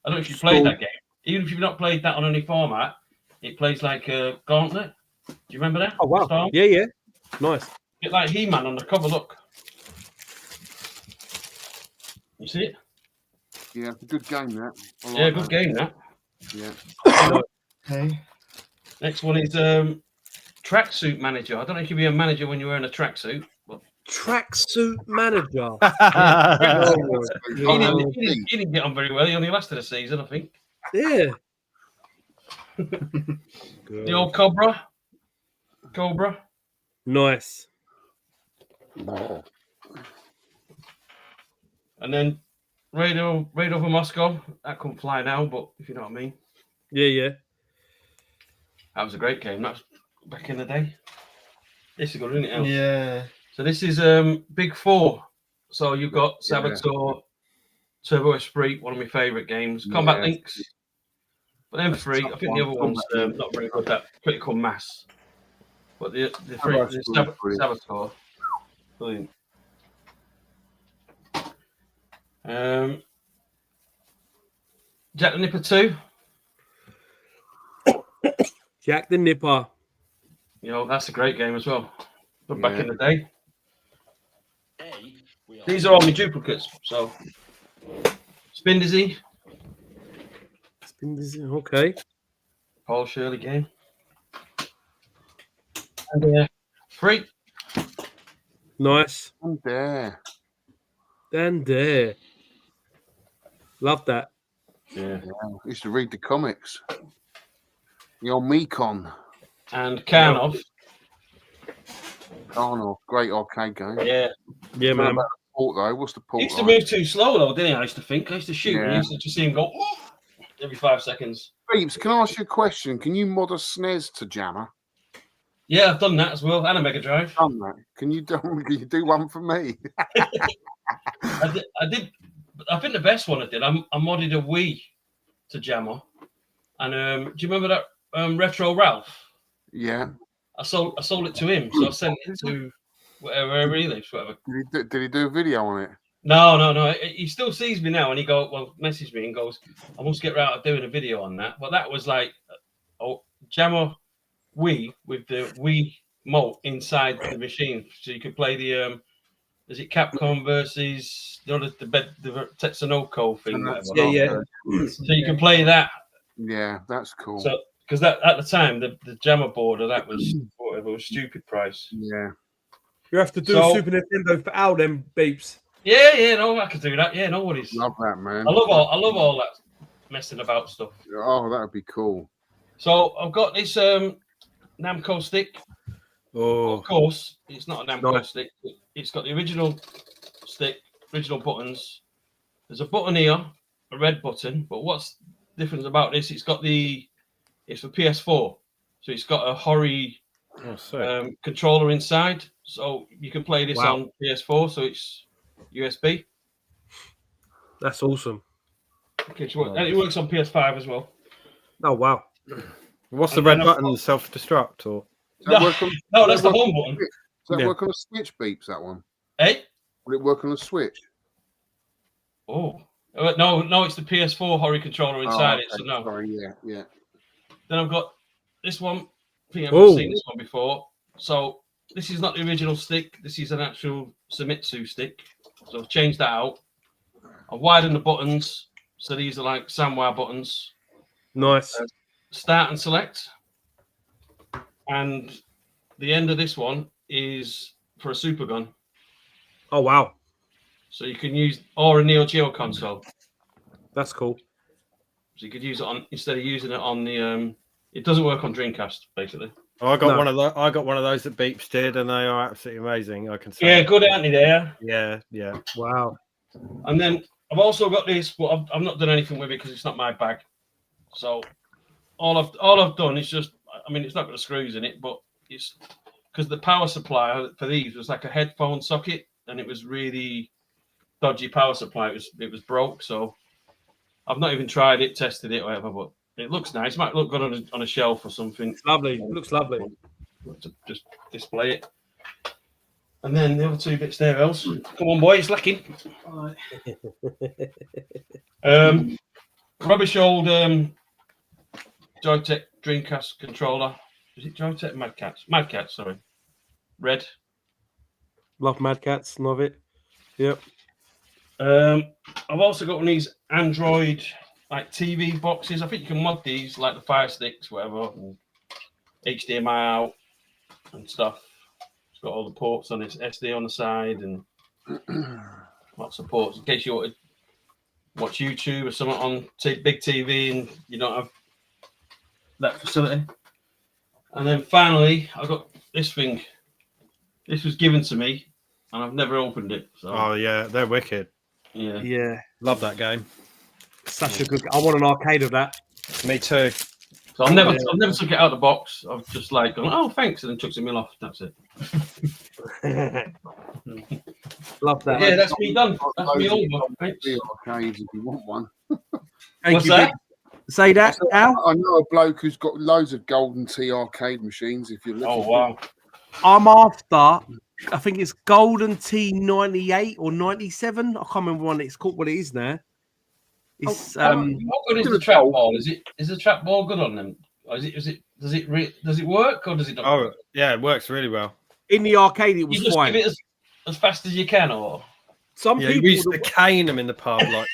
I don't know if you've played that game. Even if you've not played that on any format, it plays like a Gauntlet. Do you remember that? Oh wow. Storm? Yeah, yeah. Nice. Bit like He-Man on the cover. Look. You see it? Yeah, it's a good game, that. I like Yeah, good that. game, that. Yeah. Okay. Next one is Tracksuit Manager. I don't know if you'd be a manager when you're wearing a tracksuit. But... Tracksuit Manager. He didn't get on very well. He only lasted a season, I think. Yeah. The old Cobra. Nice. Oh. And then Raid over Moscow. That couldn't fly now, but if you know what I mean. Yeah, yeah. That was a great game. That was back in the day. This is good, isn't it, Els? Yeah. So this is Big Four. So you've got Saboteur, Turbo Esprit, one of my favourite games. Combat Links. But then three. I think the other one's not very good. That Critical Mass. But the Saboteur. Brilliant. Jack the Nipper 2. Jack the Nipper. You know, that's a great game as well. But back in the day. These are all my duplicates. So Spin Dizzy. Okay. Paul Shirley game. And free. Nice. And there. And there. Love that. Yeah. I used to read the comics. The old Mekon. And Karnov. Karnov, great arcade game. Yeah. Yeah, man. About the port, though. What's the port? He used to move too slow, though, didn't he? I used to think. I used to shoot. Yeah. And I used to just see him go every 5 seconds. Beeps, can I ask you a question? Can you mod a SNES to Jammer? Yeah, I've done that as well, and a Mega Drive. Done that. Can you do one for me? I did. I think the best one I did. I modded a Wii to Jammer, and do you remember that Retro Ralph? Yeah. I sold it to him, so I sent it to wherever he lives, whatever. Did he do a video on it? No. He still sees me now, and he messaged me and goes, "I must get round to doing a video on that." But that was like Jammer Wii with the Wii Mote inside the machine, so you could play the is it Capcom versus the Tetsunoko thing? Whatever. Yeah. So you can play that. Yeah, that's cool. So because that at the time the Jammer board of that was whatever, was stupid price. Yeah. You have to do a Super Nintendo for all them Beeps. Yeah, no, I could do that. Yeah, no worries. Love that, man. I love all that messing about stuff. Oh, that would be cool. So I've got this Namco stick. Oh, of course, it's not a Namco stick. It's got the original stick, original buttons. There's a button here, a red button. But what's different about this? It's for PS4, so it's got a Hori controller inside, so you can play this on PS4. So it's USB. That's awesome. Okay, and it works on PS5 as well. Oh wow! What's the red button? Self-destruct or? No, that's the home button. Does that work on a Switch, Beeps, that one? Hey? Will it work on a Switch? Oh. No, it's the PS4 Hori controller inside it, so no. Sorry, yeah. Then I've got this one. I think I've seen this one before. So this is not the original stick. This is an actual Famitsu stick. So I've changed that out. I've widened the buttons. So these are like Samwire buttons. Nice. Start and select. And the end of this one is for a super gun. Oh wow! So you can use or a Neo Geo console. That's cool. So you could use it on instead of using it on the. It doesn't work on Dreamcast, basically. Oh, I got one of those. I got one of those that Beeps did, and they are absolutely amazing. I can say. Yeah, good, aren't they? There. Yeah. Wow. And then I've also got this, but I've not done anything with it because it's not my bag. So all I've done is just. I mean, it's not got the screws in it, but it's because the power supply for these was like a headphone socket, and it was really dodgy power supply. It was broke, so I've not even tried it, tested it, or whatever. But it looks nice. It might look good on a shelf or something. It's lovely. It looks lovely. To just display it. And then the other two bits there, else. Come on, boy, it's lacking. All right. Rubbish old Joytech Dreamcast controller. Is it Joytech Mad Cats? Mad Cats, sorry. Red. Love Mad Cats, love it. Yep. I've also got one of these Android like TV boxes. I think you can mod these like the Fire Sticks, whatever, and HDMI out and stuff. It's got all the ports on it, SD on the side, and lots of ports in case you want to watch YouTube or something on big TV and you don't have that facility. And then finally, I got this thing. This was given to me, and I've never opened it. So. Oh yeah, they're wicked. Yeah, love that game. Such a good. I want an arcade of that. Me too. So I've never took it out of the box. I've just like gone, oh thanks, and then chucked it in my loft. That's it. Love that. Yeah, that's me done. That's me over. Arcades if you want one. What's that? Say that, Al? I know a bloke who's got loads of Golden Tee arcade machines. If you're looking. Oh wow. I'm after. I think it's Golden Tee 98 or 97. I can't remember what it's called. What it is now. It's How good is the trap ball? Is the trap ball good on them? Or does it work or does it not? Oh work? yeah, it works really well. In the arcade, it was You just fine. give it as fast as you can, or some Yeah, people we used to cane them in the pub, like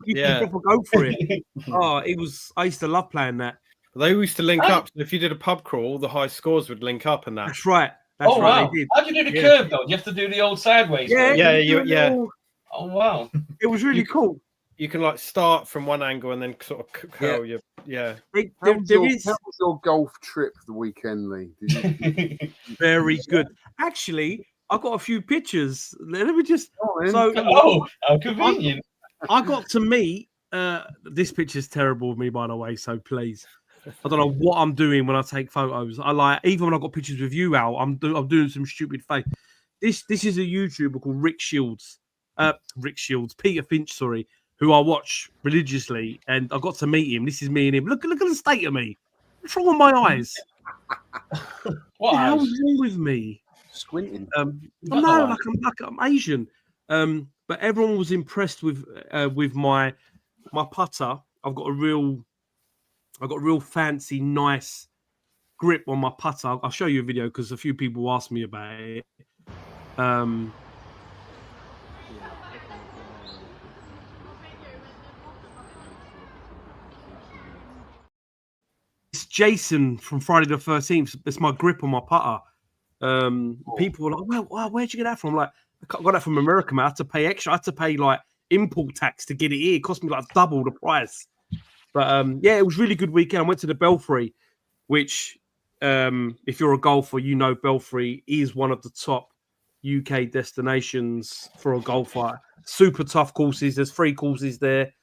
you proper go for it. Oh, it was. I used to love playing that. They used to link up. So if you did a pub crawl, the high scores would link up, and that. That's right. That's right. Wow! They did. How do you do the curve though? Do you have to do the old sideways? Yeah. Oh wow! It was really cool. You can like start from one angle and then sort of curl your How was your golf trip the weekend, Lee? Very good. Actually, I got a few pictures. Let me just. How convenient! I got to meet. This picture's terrible of me, by the way. So please, I don't know what I'm doing when I take photos. I like even when I got pictures with you, Al. I'm doing some stupid face. This is a YouTuber called Peter Finch, sorry, who I watch religiously, and I got to meet him. This is me and him. Look at the state of me. What's wrong with my eyes? What the eyes? hell's wrong with me? Squinting. No, I'm Asian. But everyone was impressed with my putter. I've got a real fancy, nice grip on my putter. I'll show you a video because a few people asked me about it. It's Jason from Friday the 13th. It's my grip on my putter. People were like, well, where'd you get that from? Like, I got that from America, man. I had to pay extra. I had to pay like import tax to get it here. It cost me like double the price. But yeah, it was a really good weekend. I went to the Belfry, which if you're a golfer, you know Belfry is one of the top UK destinations for a golfer. Super tough courses. There's 3 courses there.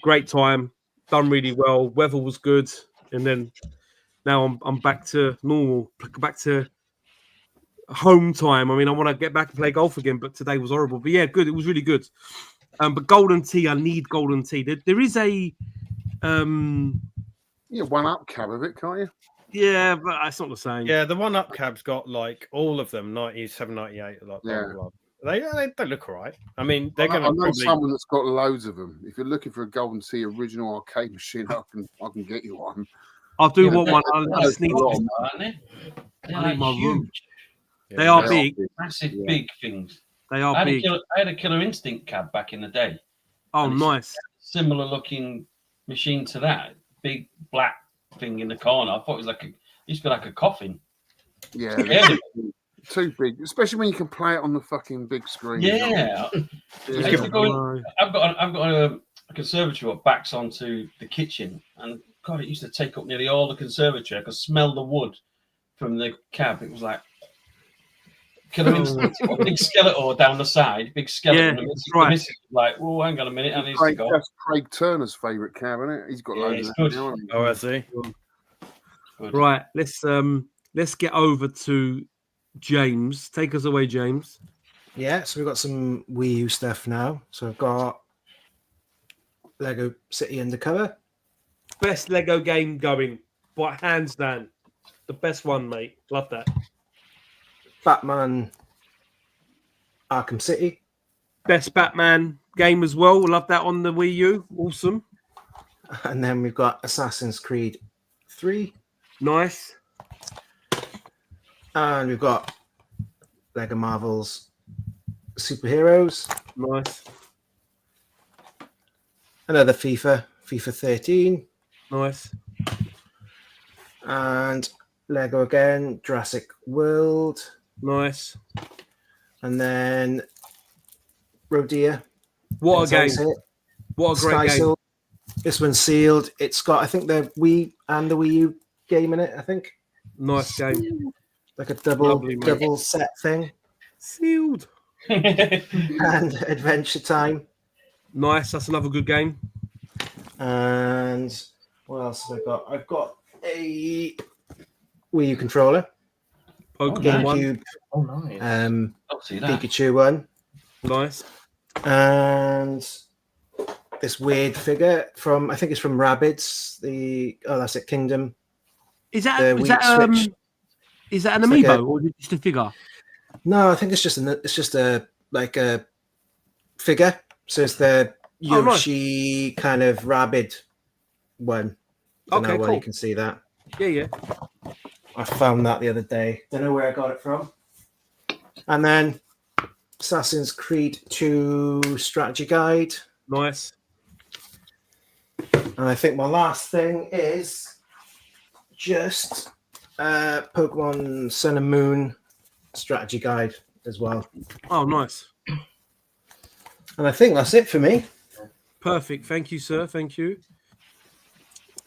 Great time. Done really well. Weather was good. And then now I'm back to normal, back to home time. I mean, I want to get back and play golf again, but today was horrible. But yeah, good. It was really good. But Golden Tee, I need Golden Tee. There is a one up cab of it, can't you? Yeah, but it's not the same. Yeah, the one up cab's got like all of them 97, 98. Like Yeah. blah, blah. They look all right. I mean, they're I going to know probably. someone that's got loads of them. If you're looking for a Golden Tee original arcade machine, I can get you one. I do want one. I just need aren't they? I need my room. Yeah, They are big. Massive, big things. They are big. I had a Killer Instinct cab back in the day. Oh, And it's nice. Similar looking machine to that. Big black thing in the corner. I thought it was like used to be like a coffin. Yeah. too big, especially when you can play it on the fucking big screen. Yeah. Yeah. I've got a conservatory that backs onto the kitchen, and God, it used to take up nearly all the conservatory. I could smell the wood from the cab. It was like killing instinct. Big skeleton down the side, big skeleton. Yeah, the missus was like, oh, hang on a minute, I need to go. That's Craig Turner's favourite cab, isn't it? He's got loads of that now. Oh, I see. Right, let's get over to James. Take us away, James. Yeah, so we've got some Wii U stuff now. So I've got Lego City Undercover. Best Lego game going, but hands down, the best one, mate. Love that. Batman Arkham City. Best Batman game as well. Love that on the Wii U. Awesome. And then we've got Assassin's Creed 3. Nice. And we've got Lego Marvel's Superheroes. Nice. Another FIFA 13. Nice. And Lego again, Jurassic World. Nice. And then Rodea. What a game. What a great Sky game. Seal. This one's sealed. It's got, I think, the Wii and the Wii U game in it, I think. Nice game. Like a double set thing. Sealed. And Adventure Time. Nice. That's another good game. And what else have I got? I've got a Wii U controller. Pokemon one. GameCube. Oh, nice. I'll see that. Pikachu one. Nice. And this weird figure from, I think it's from Rabbids. That's it, Kingdom. Is that The is Wii that Switch. is that an It's like amiibo a- or is it just a figure? No, I think it's just a figure. So it's the Oh, nice. Yoshi kind of rabbit one. Don't Okay, know where cool. you can see that. Yeah. I found that the other day. Don't know where I got it from. And then Assassin's Creed 2 strategy guide. Nice. And I think my last thing is just Pokemon Sun and Moon strategy guide as well. Oh, nice. And I think that's it for me. Perfect. Thank you, sir. Thank you.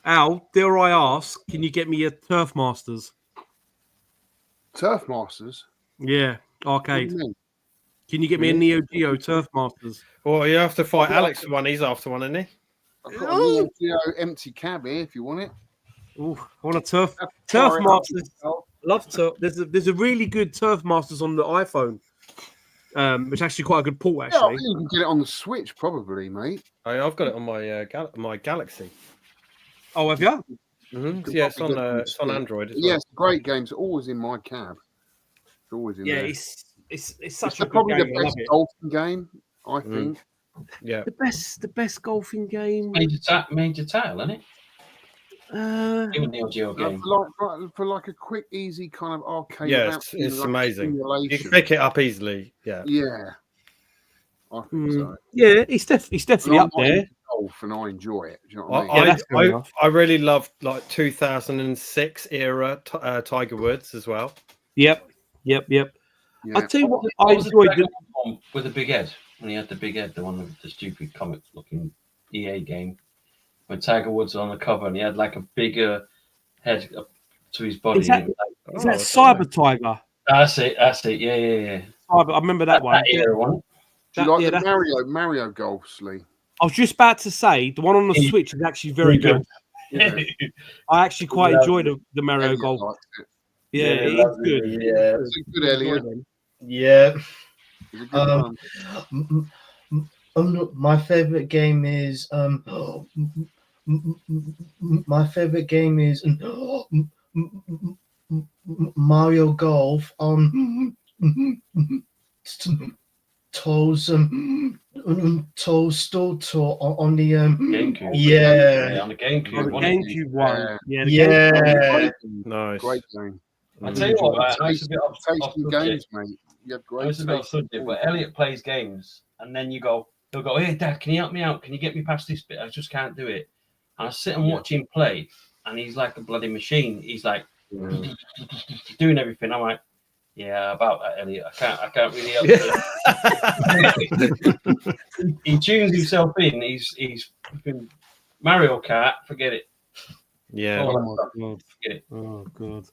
Al, dare I ask, can you get me a Turf Masters? Turf Masters? Yeah, arcade. What do you mean? Can you get me a Neo Geo Turf Masters? Well, you have to fight Alex for one. He's after one, isn't he? I've got a Neo Geo empty cab here if you want it. Ooh, I want a Turf fire it up Masters. Love Turf. There's a really good Turf Masters on the iPhone, which is actually quite a good port. Yeah, I Actually, think you can get it on the Switch probably, mate. I've got it on my my Galaxy. oh, have you? Mm-hmm. Yeah, it's on Android. As well. Yes, great games. Always in my cab. It's always in Yeah, there. it's such a good Probably game. the I love best it. golfing game, I think. Yeah. The best golfing game. Major title, isn't it? Even Neo Geo game. For like a quick, easy kind of arcade. Yeah, without it's like amazing. You simulation. can pick it up easily. Yeah. Yeah. I think so. Yeah, it's definitely I'm up not there. into golf and I enjoy it. Do you know what I mean? I really loved like 2006 era Tiger Woods as well. Yep. Yeah. I'll tell you what, What I was the enjoyed Dragon Ball one with the big head. When he had the big head, the one with the stupid comic looking EA game. When Tiger Woods was on the cover and he had like a bigger head up to his body. Is that Cyber Tiger? That's it. Yeah. Cyber, I remember that one. That era one. Do you like the Mario golfs, Lee? I was just about to say the one on the Switch is actually very good. Yeah. I actually quite enjoyed the Mario Elliot Golf. likes it. Yeah, it is good. Yeah. Is it good, Elliot? Yeah. Is it good fun? My favorite game is Mario Golf on Toes Store on the GameCube. Yeah, on the GameCube. Oh, the GameCube one. Yeah. Yeah. Nice. Great game. I tell you what, I used to be Tasting games, mate. You have great subject, but Elliot plays games, and then he'll go, "Hey, Dad, can you help me out? Can you get me past this bit? I just can't do it." And I sit and watch him play, and he's like a bloody machine. He's like doing everything. I'm like, Yeah, about that, Elliot. I can't really help it. He tunes himself in. He's Mario Kart. Forget it. Yeah. Oh God.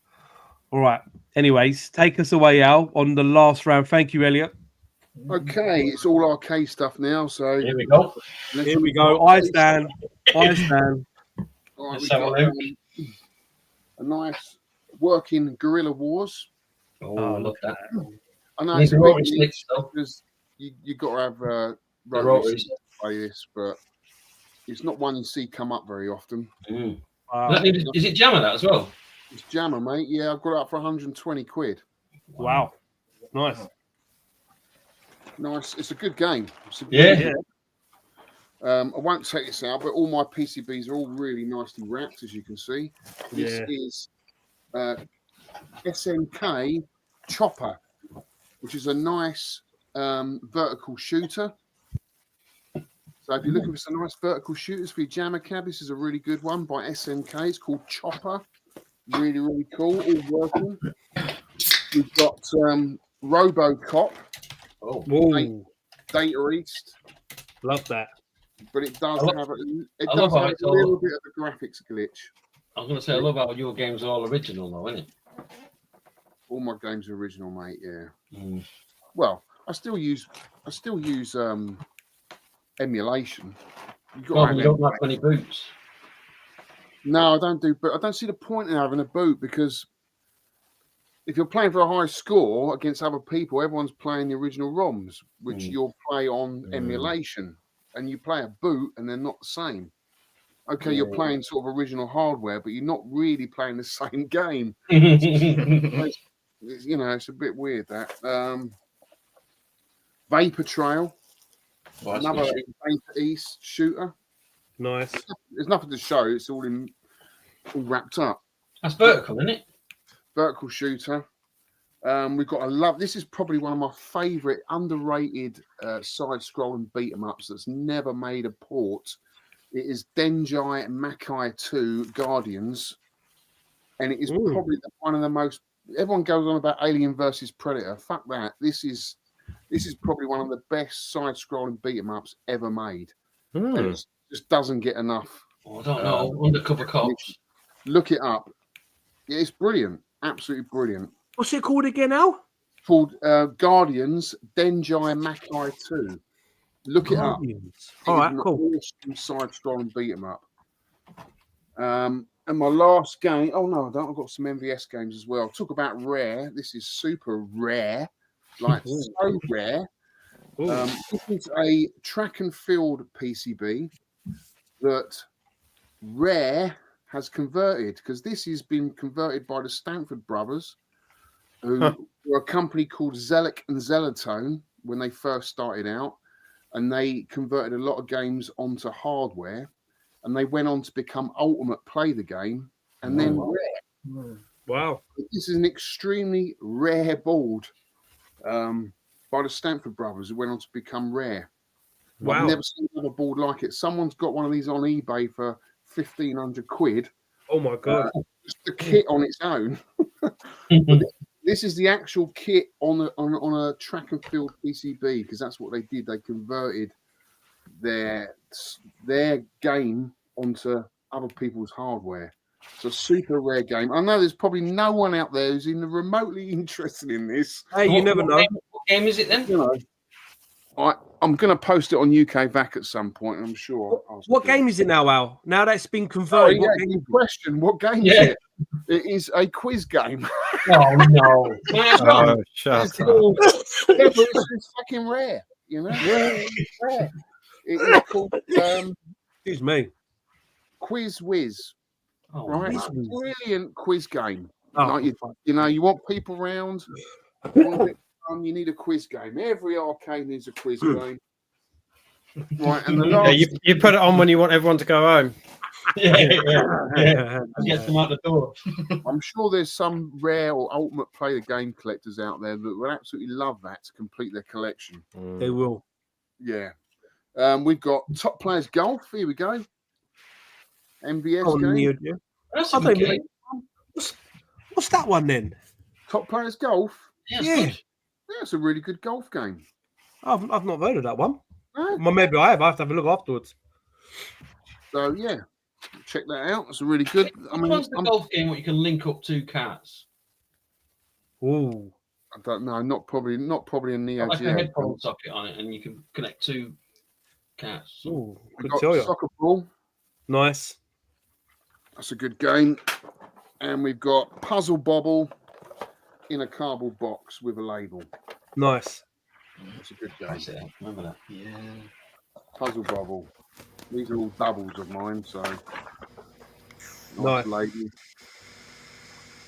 All right. Anyways, take us away, Al, on the last round. Thank you, Elliot. Okay, it's all arcade stuff now. So here we go. Here we go. I stand. I stand. All right, we got a nice working Guerrilla Wars. Oh, look at that. I know These it's a rotary bit sticks, though. because you got to have rotary rotaries. sticks to play this, but it's not one you see come up very often. Is it Jammer that as well? It's Jammer, mate. Yeah, I've got it up for 120 quid. Wow. Nice. Nice. It's a good game. It's a good Yeah. game. I won't take this out, but all my PCBs are all really nicely wrapped, as you can see. This is SNK Chopper, which is a nice vertical shooter. So if you're looking for some nice vertical shooters for your jammer cab, this is a really good one by SNK. It's called Chopper. Really, really cool. All working. We've got RoboCop. Data East. Love that. But it does have a little bit of a graphics glitch. I was going to say, I love how your games are all original, though, isn't it? All my games are original, mate. Yeah. Well, I still use emulation. You don't have any boots. No, I don't do. But I don't see the point in having a boot because if you're playing for a high score against other people, everyone's playing the original ROMs, which you'll play on emulation, and you play a boot, and they're not the same. Okay, you're playing sort of original hardware, but you're not really playing the same game. You know, it's a bit weird that. Vapor Trail, another Vapor East shooter. Nice. There's nothing to show. It's all wrapped up. That's vertical, isn't it? Vertical shooter. We've got this is probably one of my favourite underrated side-scrolling beat-em-ups that's never made a port. It is Denjai Makai 2 Guardians, and it is probably one of the most. Everyone goes on about Alien versus Predator. Fuck that. This is probably one of the best side-scrolling beat-em-ups ever made. And it just doesn't get enough. I don't know. Undercover Cops. Look it up. Yeah, it's brilliant. Absolutely brilliant. What's it called again, Al? Called Guardians Denjai Makai 2. Look it up. All right, cool. Awesome side-scrolling beat 'em up. And my last game. Oh no, I don't. I've got some MVS games as well. Talk about rare. This is super rare, like so rare. This is a track and field PCB that Rare has converted because this has been converted by the Stanford brothers, who were a company called Zelic and Zelatone when they first started out, and they converted a lot of games onto hardware, and they went on to become Ultimate Play the Game, and then Rare. Wow. This is an extremely rare board by the Stanford brothers who went on to become Rare. Wow. I've never seen another board like it. Someone's got one of these on eBay for 1,500 quid. Oh my God. Just the kit on its own. This is the actual kit on a track and field PCB because that's what they did. They converted their game onto other people's hardware. It's a super rare game. I know there's probably no one out there who's even remotely interested in this. Hey, you never know. What game is it then? You know, I'm going to post it on UK VAC at some point. I'm sure. What game is it now, Al? Now that it's been converted. Oh, yeah, good question. What game is it? It is a quiz game. Oh no! Shut up. Yeah, but it's fucking rare. You know, rare. It is called. Excuse me. Quiz Whiz. Oh, right, Quiz Whiz. Brilliant quiz game. Oh. Like you know, you want people round. You want a bit of fun, you need a quiz game. Every arcade needs a quiz game. Right, and the last... you put it on when you want everyone to go home. Yeah. Get them out the door. I'm sure there's some rare or ultimate play the game collectors out there that would absolutely love that to complete their collection. They will. Yeah. We've got Top Players Golf. Here we go. MVS game. That's what's that one then? Top Players Golf. Yeah, Yeah. It's a really good golf game. I've not heard of that one. No? Well, maybe I have. I have to have a look afterwards. So yeah, check that out. It's a really good. I Which mean, one's the golf game where you can link up 2 carts? Ooh. I don't know. Not probably a Neo Got like Geo. a headphone socket on it, and you can connect 2 carts. Ooh, We've could got tell you. Soccer Ball. Nice. That's a good game. And we've got Puzzle Bobble in a cardboard box with a label. Nice. That's a good game. Remember that? Yeah. Puzzle Bobble. These are all doubles of mine, so Nice. label.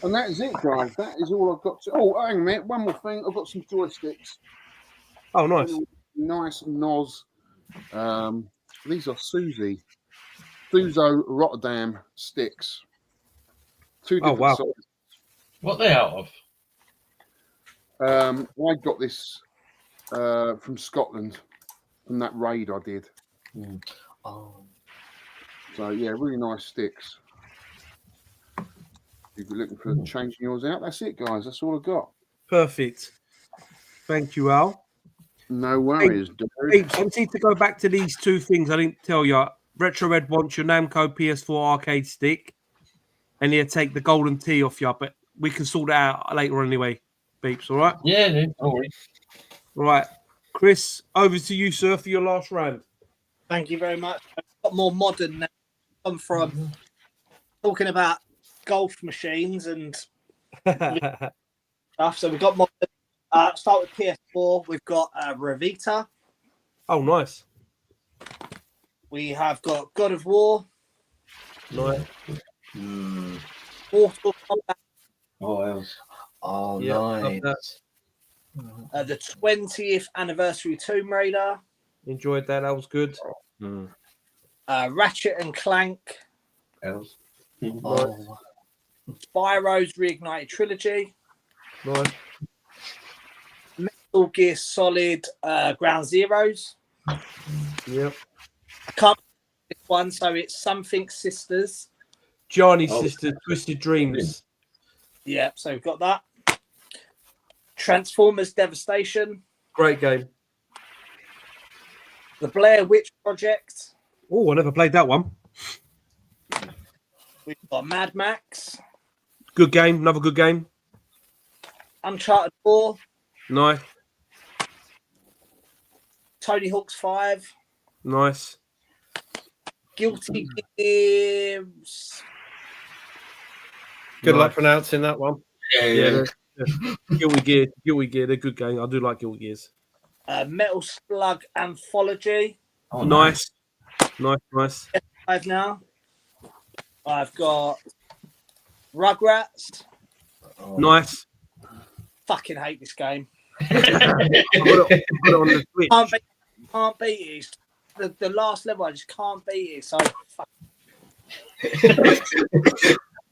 And that is it, guys. That is all I've got to. Oh, hang on a minute. One more thing. I've got some joysticks. Oh, nice. Nice Noz. These are Suzo Rotterdam sticks. 2 different sizes. What are they out of? I got this from Scotland, from that raid I did. Oh. So yeah, really nice sticks. If you're looking for changing yours out, that's it, guys. That's all I've got. Perfect. Thank you, Al. No worries, dude. Hey, I need to go back to these 2 things I didn't tell you. Retro Red wants your Namco PS4 arcade stick, and he'll take the golden tee off you, but we can sort it out later on anyway. Beeps, all right? Yeah, no worries. All right. Chris, over to you, sir, for your last round. Thank you very much. I've got more modern now. I'm from talking about golf machines and stuff. So we've got modern. Start with PS4. We've got Revita. Oh, nice. We have got God of War. Nice. Mortal Kombat. Oh, else. Oh, Yeah, nice. The 20th anniversary Tomb Raider. Enjoyed that. That was good. Ratchet and Clank. Else. Oh. Spyro's Reignited Trilogy. Nice. Metal Gear Solid Ground Zeroes. Yep. I can't this one, so it's Something Sisters. Johnny's sister, Twisted Dreams. Yeah, so we've got that. Transformers Devastation. Great game. The Blair Witch Project. Oh, I never played that one. We've got Mad Max. Good game. Another good game. Uncharted 4. Nice. Tony Hawk's 5. Nice. Guilty Gears. Good luck pronouncing that one. Yeah. Guilty Gear. They're good game. I do like Guilty Gears. Metal Slug Anthology. Oh, nice. Nice. 5 now. I've got Rugrats. Nice. Fucking hate this game. I got it on the Switch. Can't beat it. It's the last level, I just can't beat it. So,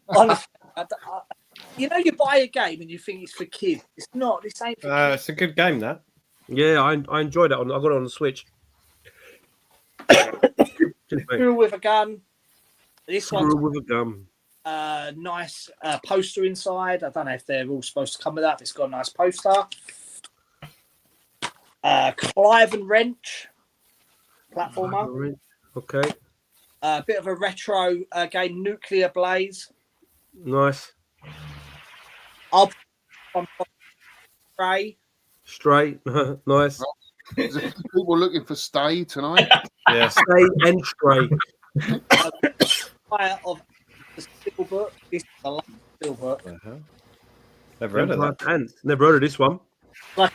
honestly, you know, you buy a game and you think it's for kids. It's not. This ain't for kids. It's a good game, that. Yeah, I enjoyed it. I got it on the Switch. Screw with a gun. This one. With a gun. Nice poster inside. I don't know if they're all supposed to come with that. But it's got a nice poster. Clive and Wrench platformer. Okay. A bit of a retro game, Nuclear Blaze. Nice. I'll Straight. Nice. People looking for Stay tonight. Yeah. Stay and Stray. Of the Steelbook. This is the last Steelbook. Never heard of that. Never heard of this one. Like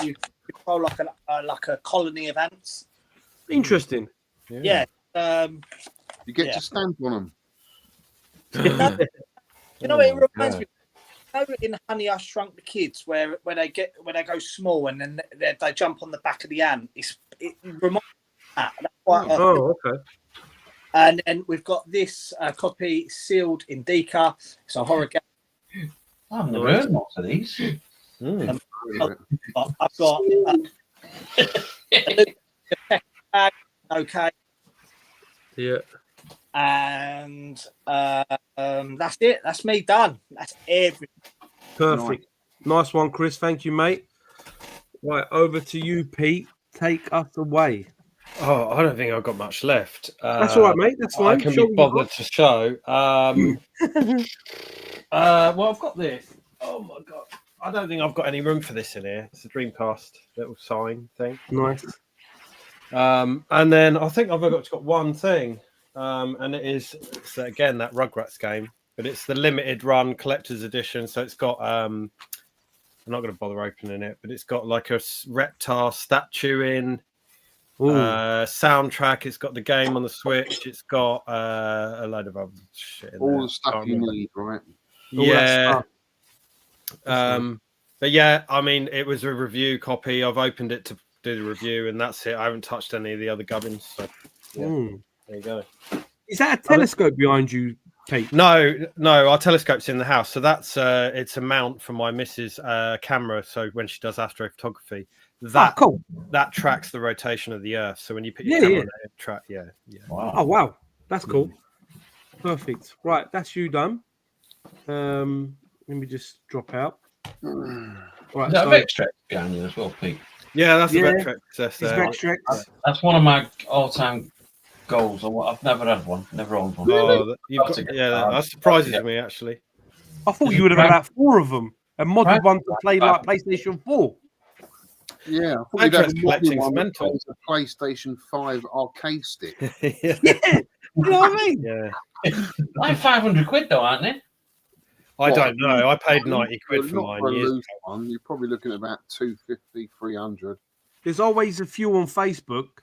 you control like a colony of ants. Interesting. Yeah. You get to stamp on them. You know what it reminds me? You know, in Honey, I Shrunk the Kids, where they go small and then they jump on the back of the ant. It reminds me of that. That's quite okay. And then we've got this copy sealed in Deca. It's a horror game. I've never heard lots of these. I've got okay. Yeah. And that's it. That's me done. That's everything. Perfect. Nice one, Chris. Thank you, mate. Right, over to you, Pete. Take us away. Oh, I don't think I've got much left. That's all right, mate. That's fine. I can Show be what you bothered got. to show. Well, I've got this. Oh my god! I don't think I've got any room for this in here. It's a Dreamcast little sign thing. Nice. And then I think I've got one thing, and it's again that Rugrats game, but it's the limited run collector's edition. So it's got I'm not going to bother opening it, but it's got like a Reptar statue in. Soundtrack. It's got the game on the Switch. It's got a load of other shit in all there. the stuff you need, right? Yeah. But yeah, I mean, it was a review copy. I've opened it to do the review, and that's it. I haven't touched any of the other gubbins. So yeah, there you go. Is that a telescope behind you, Pete? No, our telescope's in the house. So that's it's a mount for my missus' camera. So when she does astrophotography. That tracks the rotation of the Earth. So when you put your camera on it, track. Yeah. Wow. Oh wow, that's cool. Perfect. Right, that's you done. Let me just drop out. Right, is that Vectrex behind you as well, Pete? Yeah, that's Vectrex. That's one of my all-time goals. I've never had one. Never owned one. Oh, that surprises me actually. I thought you would have had about 4 of them and modded one to play like PlayStation 4. Yeah, I thought you'd have a PlayStation 5 arcade stick. Yeah, you know what I mean? Yeah, like 500 quid though, aren't they? I don't know. I paid 90 quid for mine. You're probably looking at about 250, 300. There's always a few on Facebook.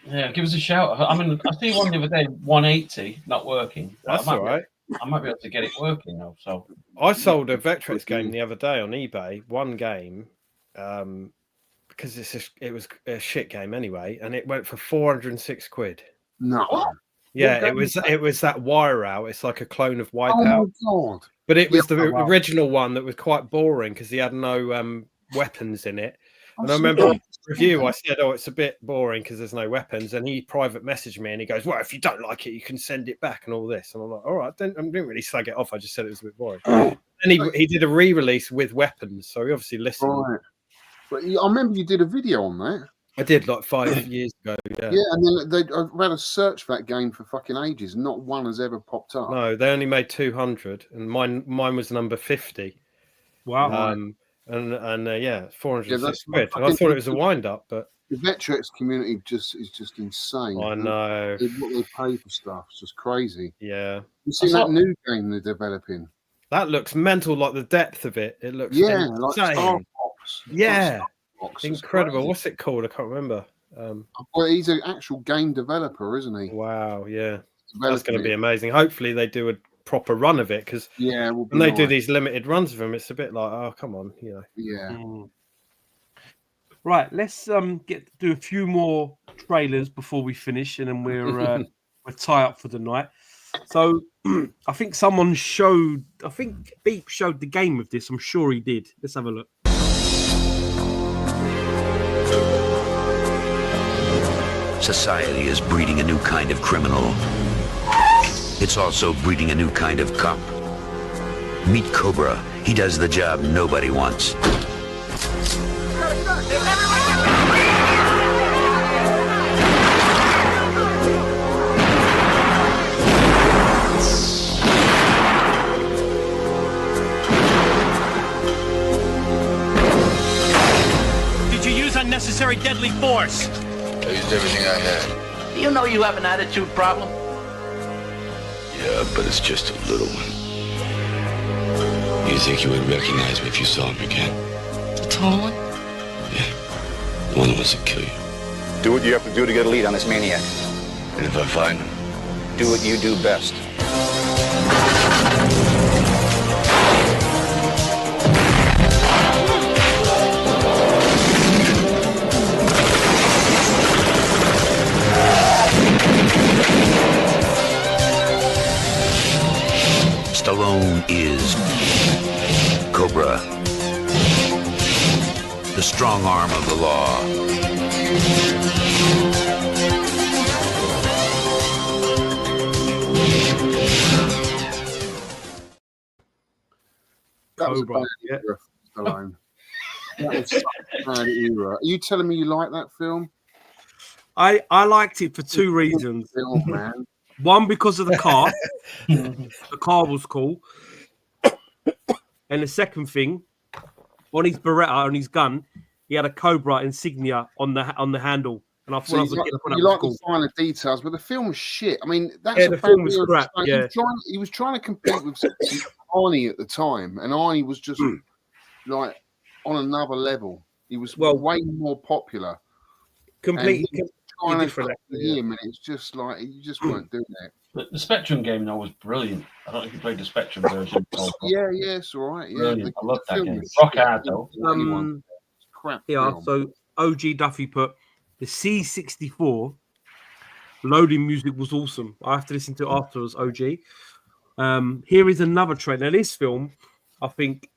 Yeah, give us a shout. I mean, I see one the other day, 180, not working. That's all right. I might be able to get it working now. So I sold a Vectrex game the other day on eBay. One game. Because it was a shit game anyway, and it went for 406 quid. No, yeah, it was that Wire Out. It's like a clone of Wipeout. Oh my god! But it was the original one that was quite boring because he had no weapons in it. And I remember in the review, I said, "Oh, it's a bit boring because there's no weapons." And he private messaged me and he goes, "Well, if you don't like it, you can send it back and all this." And I'm like, "All right, I didn't really slag it off. I just said it was a bit boring." And he did a re-release with weapons, so he obviously listened. Right. But I remember you did a video on that. I did like 5 years ago. Yeah. Yeah, and then I've had a search for that game for fucking ages. Not one has ever popped up. No, they only made 200, and mine was number 50. Wow. And 406 quid. And I thought it was a wind up, but the Vectrex community is just insane. I know what they pay for stuff. It's just crazy. Yeah. You see that new game they're developing? That looks mental. Like the depth of it. It looks like Star Fox. Yeah. Incredible. What's it called? I can't remember. Well, he's an actual game developer, isn't he? Wow, yeah. That's going to be amazing. Hopefully they do a proper run of it because when they do these limited runs of them, it's a bit like, oh, come on, you know. Yeah. Right, let's do a few more trailers before we finish, and then we're tie up for the night. So I think Beep showed the game of this. I'm sure he did. Let's have a look. Society is breeding a new kind of criminal. It's also breeding a new kind of cop. Meet Cobra. He does the job nobody wants. Did you use unnecessary deadly force? I used everything I had. You know you have an attitude problem. Yeah, but it's just a little one. You think you would recognize me if you saw him again? The tall one? Yeah. The one that wants to kill you. Do what you have to do to get a lead on this maniac. And if I find him? Do what you do best. Stallone is Cobra, the strong arm of the law. Cobra. Yeah. Stallone. That was such a bad era. Are you telling me you like that film? I liked it for two reasons. Film, man. One, because of the car. The car was cool. And the second thing, on his Beretta, on his gun, he had a Cobra insignia on the handle. And I thought So I was a kid, I thought that you was like cool. the finer details, but the film was shit. I mean, that's Yeah, the film was crap. Yeah. He was trying to compete with Arnie at the time, and Arnie was just like on another level. He was way more popular. Completely trying different. To him, and it's just like you just weren't doing it. The Spectrum game though was brilliant. I don't know if you played the Spectrum version. Yeah, it's all right. Yeah, brilliant. I love that film game. was Rock shit. hard though. Crap. Yeah, film. so OG Duffy put the C64 loading music was awesome. I have to listen to it afterwards, OG. Here is another trailer. Now, this film, I think,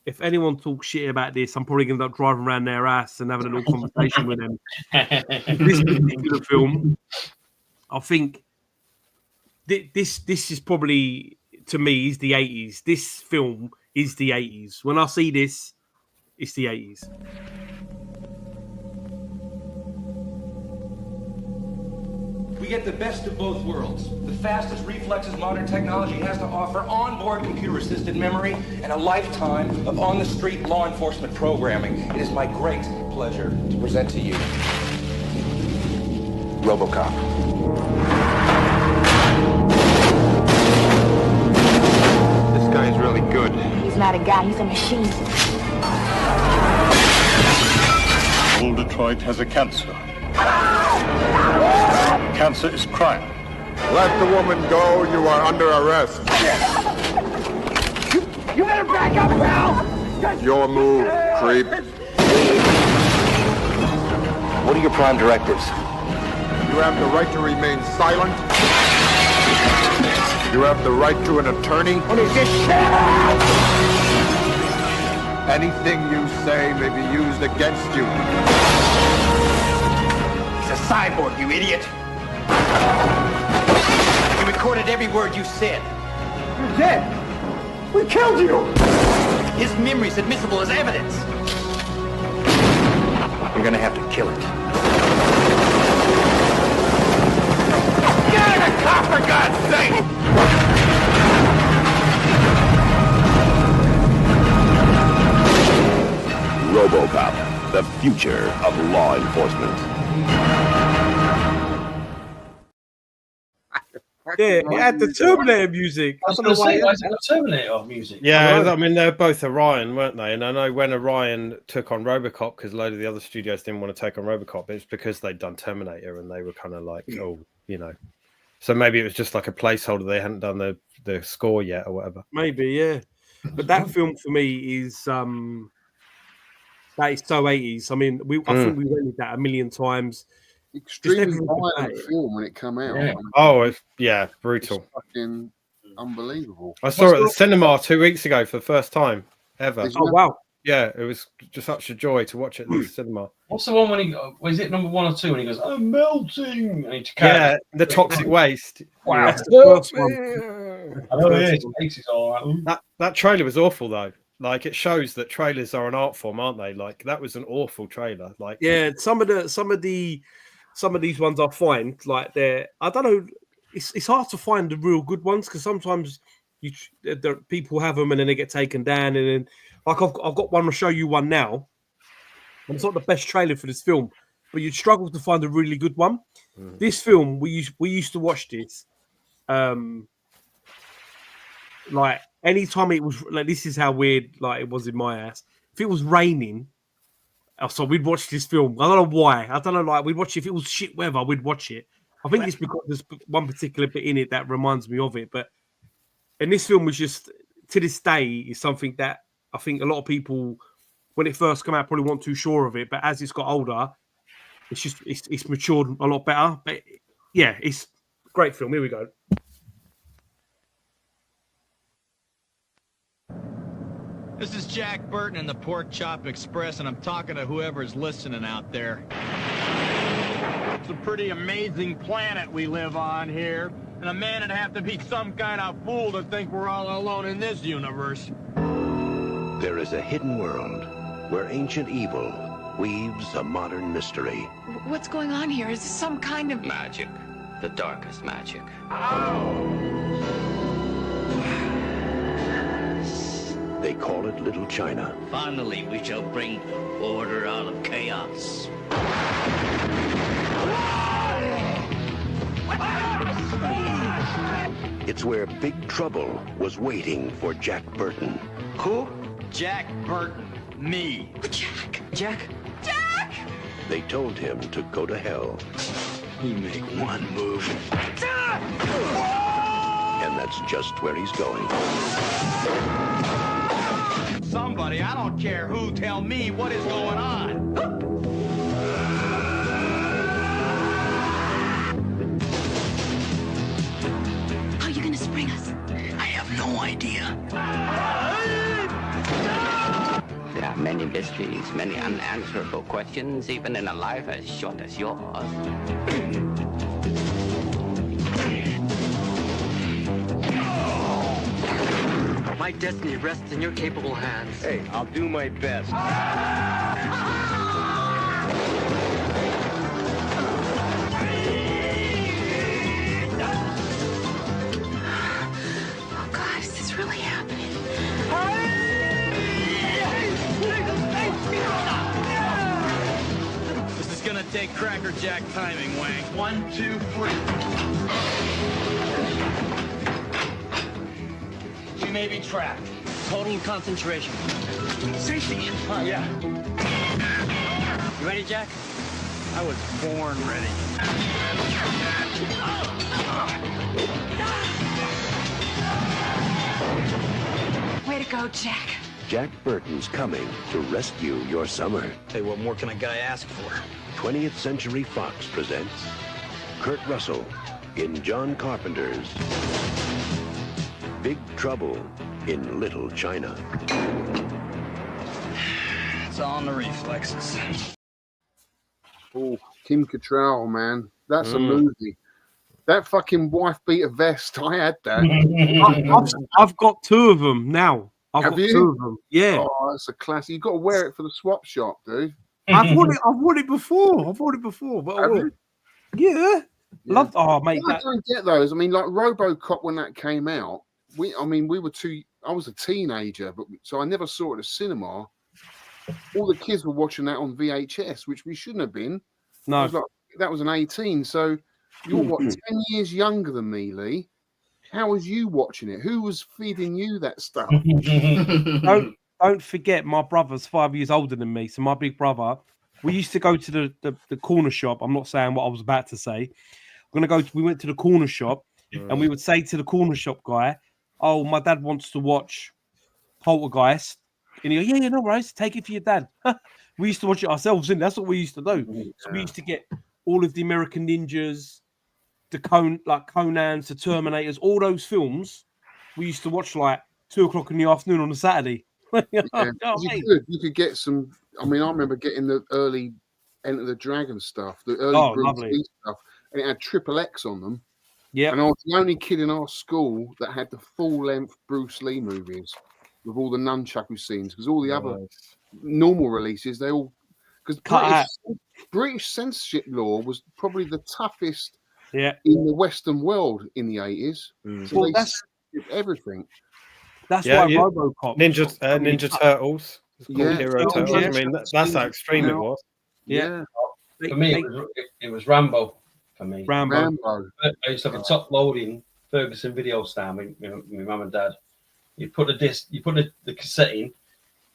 if anyone talks shit about this, I'm probably going to end up driving around their ass and having a little conversation with them. This particular film, I think, this is probably, to me, is the 80s. This film is the 80s. When I see this, it's the 80s. We get the best of both worlds. The fastest reflexes modern technology has to offer, onboard computer-assisted memory, and a lifetime of on-the-street law enforcement programming. It is my great pleasure to present to you RoboCop. This guy is really good. He's not a guy, he's a machine. Old Detroit has a cancer. Cancer is crime. Let the woman go. You are under arrest. You better back up, pal! Your move, creep. What are your prime directives? You have the right to remain silent. You have the right to an attorney. What is this shit? Anything you say may be used against you. He's a cyborg, you idiot! You recorded every word you said. You're dead! We killed you! His memory's admissible as evidence. You're gonna have to kill it. Get out of the car, for God's sake! RoboCop, the future of law enforcement. Yeah, it had the Terminator music. I was going to say, why is it got Terminator music? Yeah, I mean, they're both Orion, weren't they? And I know when Orion took on RoboCop, because a load of the other studios didn't want to take on RoboCop, it's because they'd done Terminator and they were kind of like, oh, you know. So maybe it was just like a placeholder. They hadn't done the score yet or whatever. Maybe, yeah. But that film for me is that is so 80s. I mean, I think we went with that a million times. Extremely violent film when it came out. Yeah. Oh, it's brutal. It's fucking unbelievable. I saw it at the cinema 2 weeks ago for the first time ever. Oh, wow. Yeah, it was just such a joy to watch it at the cinema. What's the one when was it number 1 or 2 when he goes, I'm melting? And he the toxic waste. Wow. That's the first one. I know it is. All right. That trailer was awful though. Like it shows that trailers are an art form, aren't they? Like that was an awful trailer. Like yeah, some of these ones I find like I don't know. It's hard to find the real good ones because sometimes people have them and then they get taken down and then like I've got one to show you one now. And it's not the best trailer for this film, but you'd struggle to find a really good one. This film we used to watch this. Like anytime it was like this is how weird like it was in my house. If it was raining, so we'd watch this film. I don't know why. I don't know. Like we'd watch it if it was shit weather. We'd watch it. I think it's because there's one particular bit in it that reminds me of it. But and this film was just to this day is something that I think a lot of people when it first came out probably weren't too sure of it. But as it's got older, it's just it's matured a lot better. But yeah, it's a great film. Here we go. This is Jack Burton in the Pork Chop Express, and I'm talking to whoever's listening out there. It's a pretty amazing planet we live on here, and a man would have to be some kind of fool to think we're all alone in this universe. There is a hidden world where ancient evil weaves a modern mystery. What's going on here? Is this some kind of Magic. The darkest magic. They call it Little China. Finally, we shall bring order out of chaos. It's where Big Trouble was waiting for Jack Burton. Who? Jack Burton. Me. Jack? Jack? Jack! They told him to go to hell. You make one move. And that's just where he's going. Somebody, I don't care who, tell me what is going on. How are you gonna spring us? I have no idea. There are many mysteries, many unanswerable questions, even in a life as short as yours. My destiny rests in your capable hands. Hey, I'll do my best. Oh God, is this really happening? This is gonna take Cracker Jack timing, Wang. 1, 2, 3. We may be trapped. Total concentration. Safety. Oh, yeah. You ready, Jack? I was born ready. Way to go, Jack. Jack Burton's coming to rescue your summer. Hey, what more can a guy ask for? 20th Century Fox presents Kurt Russell in John Carpenter's Big Trouble in Little China. It's all in the reflexes. Oh, Kim Cattrall, man. That's a movie. That fucking wife beater vest, I had that. I've got two of them now. I've Have got you? two of them. Yeah. Oh, that's a classic. You've got to wear it for the swap shop, dude. I've worn it before. But I Have will. you? Yeah. Love. Oh, mate. What I don't get those. I mean, like RoboCop when that came out. We were too. I was a teenager, but so I never saw it at cinema. All the kids were watching that on VHS, which we shouldn't have been. No, that was an 18. So you're what 10 years younger than me, Lee. How was you watching it? Who was feeding you that stuff? don't forget, my brother's 5 years older than me. So my big brother, we used to go to the corner shop. I'm not saying what I was about to say. We went to the corner shop, and we would say to the corner shop guy, "Oh, my dad wants to watch Poltergeist," and he go, "Yeah, no worries, take it for your dad." We used to watch it ourselves, and that's what we used to do. So we used to get all of the American Ninjas, the Conans, the Terminators, all those films. We used to watch like 2:00 in the afternoon on a Saturday. You could get some. I mean, I remember getting the early Enter the Dragon stuff, the early Bruce Lee stuff, and it had XXX on them. Yeah, and I was the only kid in our school that had the full-length Bruce Lee movies with all the nunchaku scenes, because all the other normal releases, they all because British censorship law was probably the toughest in the Western world in the 80s. So they censored everything. That's why RoboCop, Ninja Turtles. It's called Hero Turtles. Yeah. I mean, that's how extreme it was. Yeah. For me, it was Rambo. For me, Rambo. I used to have a top-loading Ferguson video stand with my mum and dad. You put the disc, you put the cassette in,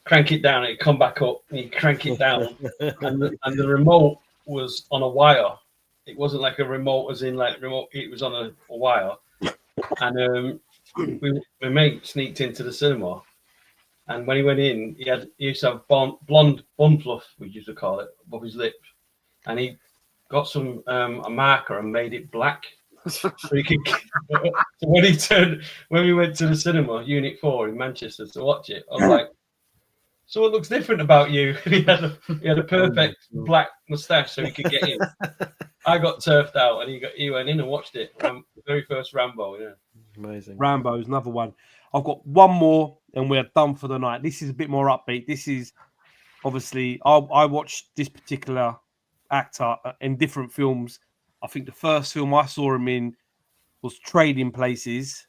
crank it down, it come back up, and you crank it down, and the remote was on a wire. It wasn't like a remote, as in like remote. It was on a wire, and my mate sneaked into the cinema, and when he went in, he used to have blonde bun fluff, we used to call it, above his lip, and he got some a marker and made it black. So he could, so when we went to the cinema, Unit 4 in Manchester to watch it, I was like, "So what looks different about you?" he had a perfect black moustache, so he could get in. I got turfed out, and he went in and watched it. The very first Rambo, yeah. Amazing. Rambo's another one. I've got one more, and we're done for the night. This is a bit more upbeat. This is obviously I watched this particular actor in different films. I think the first film I saw him in was Trading Places,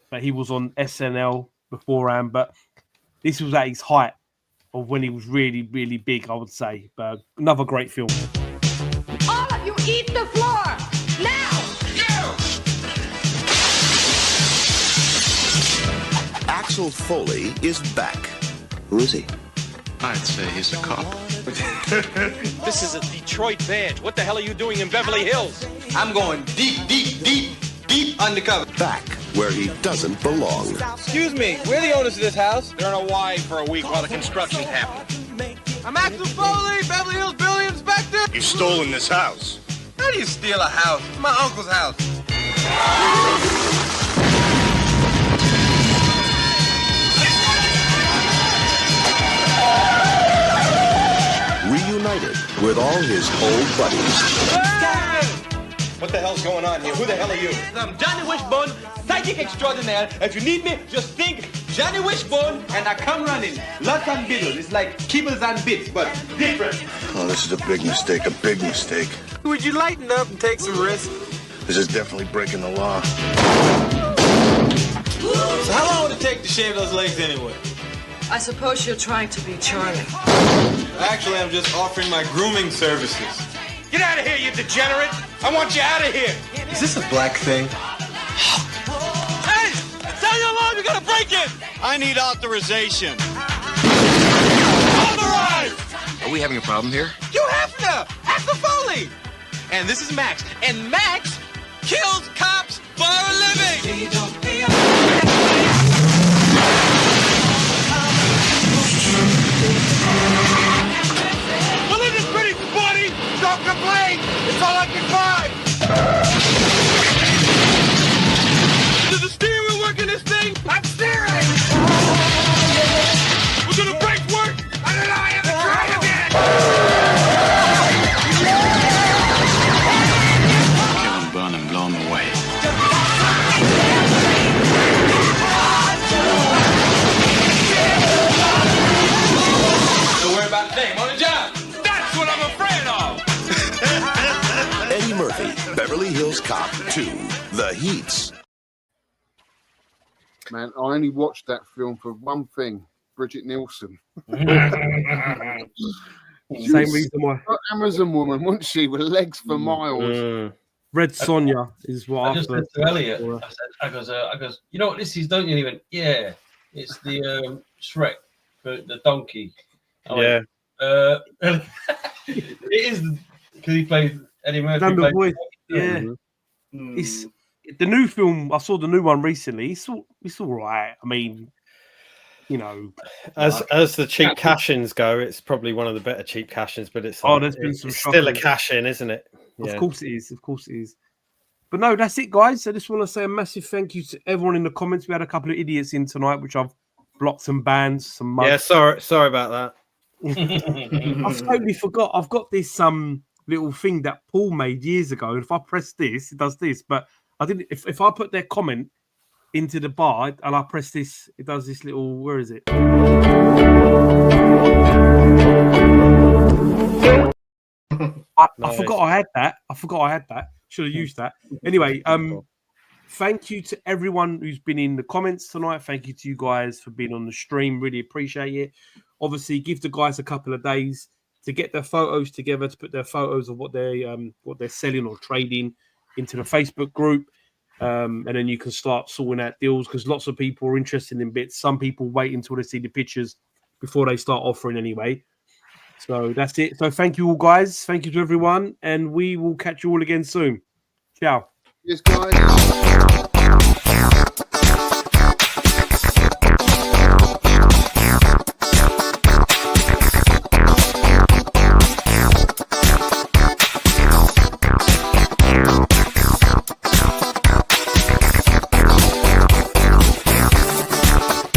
but he was on SNL beforehand. But this was at his height of when he was really, really big, I would say. But another great film. All of you eat the floor! Now! Axel Foley is back. Who is he? I'd say he's a cop. This is a Detroit badge. What the hell are you doing in Beverly Hills? I'm going deep undercover. Back where he doesn't belong. Excuse me, we're the owners of this house. They're in Hawaii for a week while the construction's happening. I'm Axel Foley, Beverly Hills Building Inspector. You've stolen this house. How do you steal a house? It's my uncle's house. Reunited with all his old buddies. What the hell's going on here? Who the hell are you? I'm Johnny Wishbone, psychic extraordinaire. If you need me, just think Johnny Wishbone, and I come running. Lots and biddles. It's like kibbles and bits, but different. Oh, this is a big mistake, Would you lighten up and take some risks? This is definitely breaking the law. So how long would it take to shave those legs anyway? I suppose you're trying to be charming. Actually, I'm just offering my grooming services. Get out of here, you degenerate! I want you out of here! Is this a black thing? Hey! Sound your alarm! You gotta break it! I need authorization. Authorized! Are we having a problem here? You have to! Axel Foley! And this is Max. And Max kills cops for a living! Well, it is pretty sporty! Don't complain! It's all I can find! Does the steering wheel work in this thing? I'm steering! Well, do the brakes work? I don't know, I haven't tried them yet! Kill him, burn him, blow him away. Don't worry about the name on the job. That's what I'm afraid of! Eddie Murphy, Beverly Hills Cop 2, The Heats. Man, I only watched that film for one thing: Bridget Nielsen. Same reason why. Amazon woman, wasn't she, with legs for miles? Red Sonja is what I just said to Elliot. I goes, you know what this is, don't you? And he went, yeah, it's the Shrek, the donkey. I went, it is because he plays Eddie Murphy. Voice. Yeah, it's the new film. I saw the new one recently. It's all right. I mean, you know, as the cheap cash-ins go, it's probably one of the better cheap cash-ins. But it's there's been some still a cash-in, isn't it? Yeah. Of course it is. Of course it is. But no, that's it, guys. I just want to say a massive thank you to everyone in the comments. We had a couple of idiots in tonight, which I've blocked some bans, some mugs. Yeah, sorry about that. I totally forgot. I've got this little thing that Paul made years ago. And if I press this, it does this. But I didn't. If I put their comment into the bar and I press this, it does this little. Where is it? I forgot I had that. Should have used that. Anyway, thank you to everyone who's been in the comments tonight. Thank you to you guys for being on the stream. Really appreciate it. Obviously, give the guys a couple of days to get their photos together, to put their photos of what they're selling or trading into the Facebook group. And then you can start sorting out deals because lots of people are interested in bits. Some people wait until they see the pictures before they start offering anyway. So that's it. So thank you all, guys. Thank you to everyone. And we will catch you all again soon. Ciao. Yes, guys.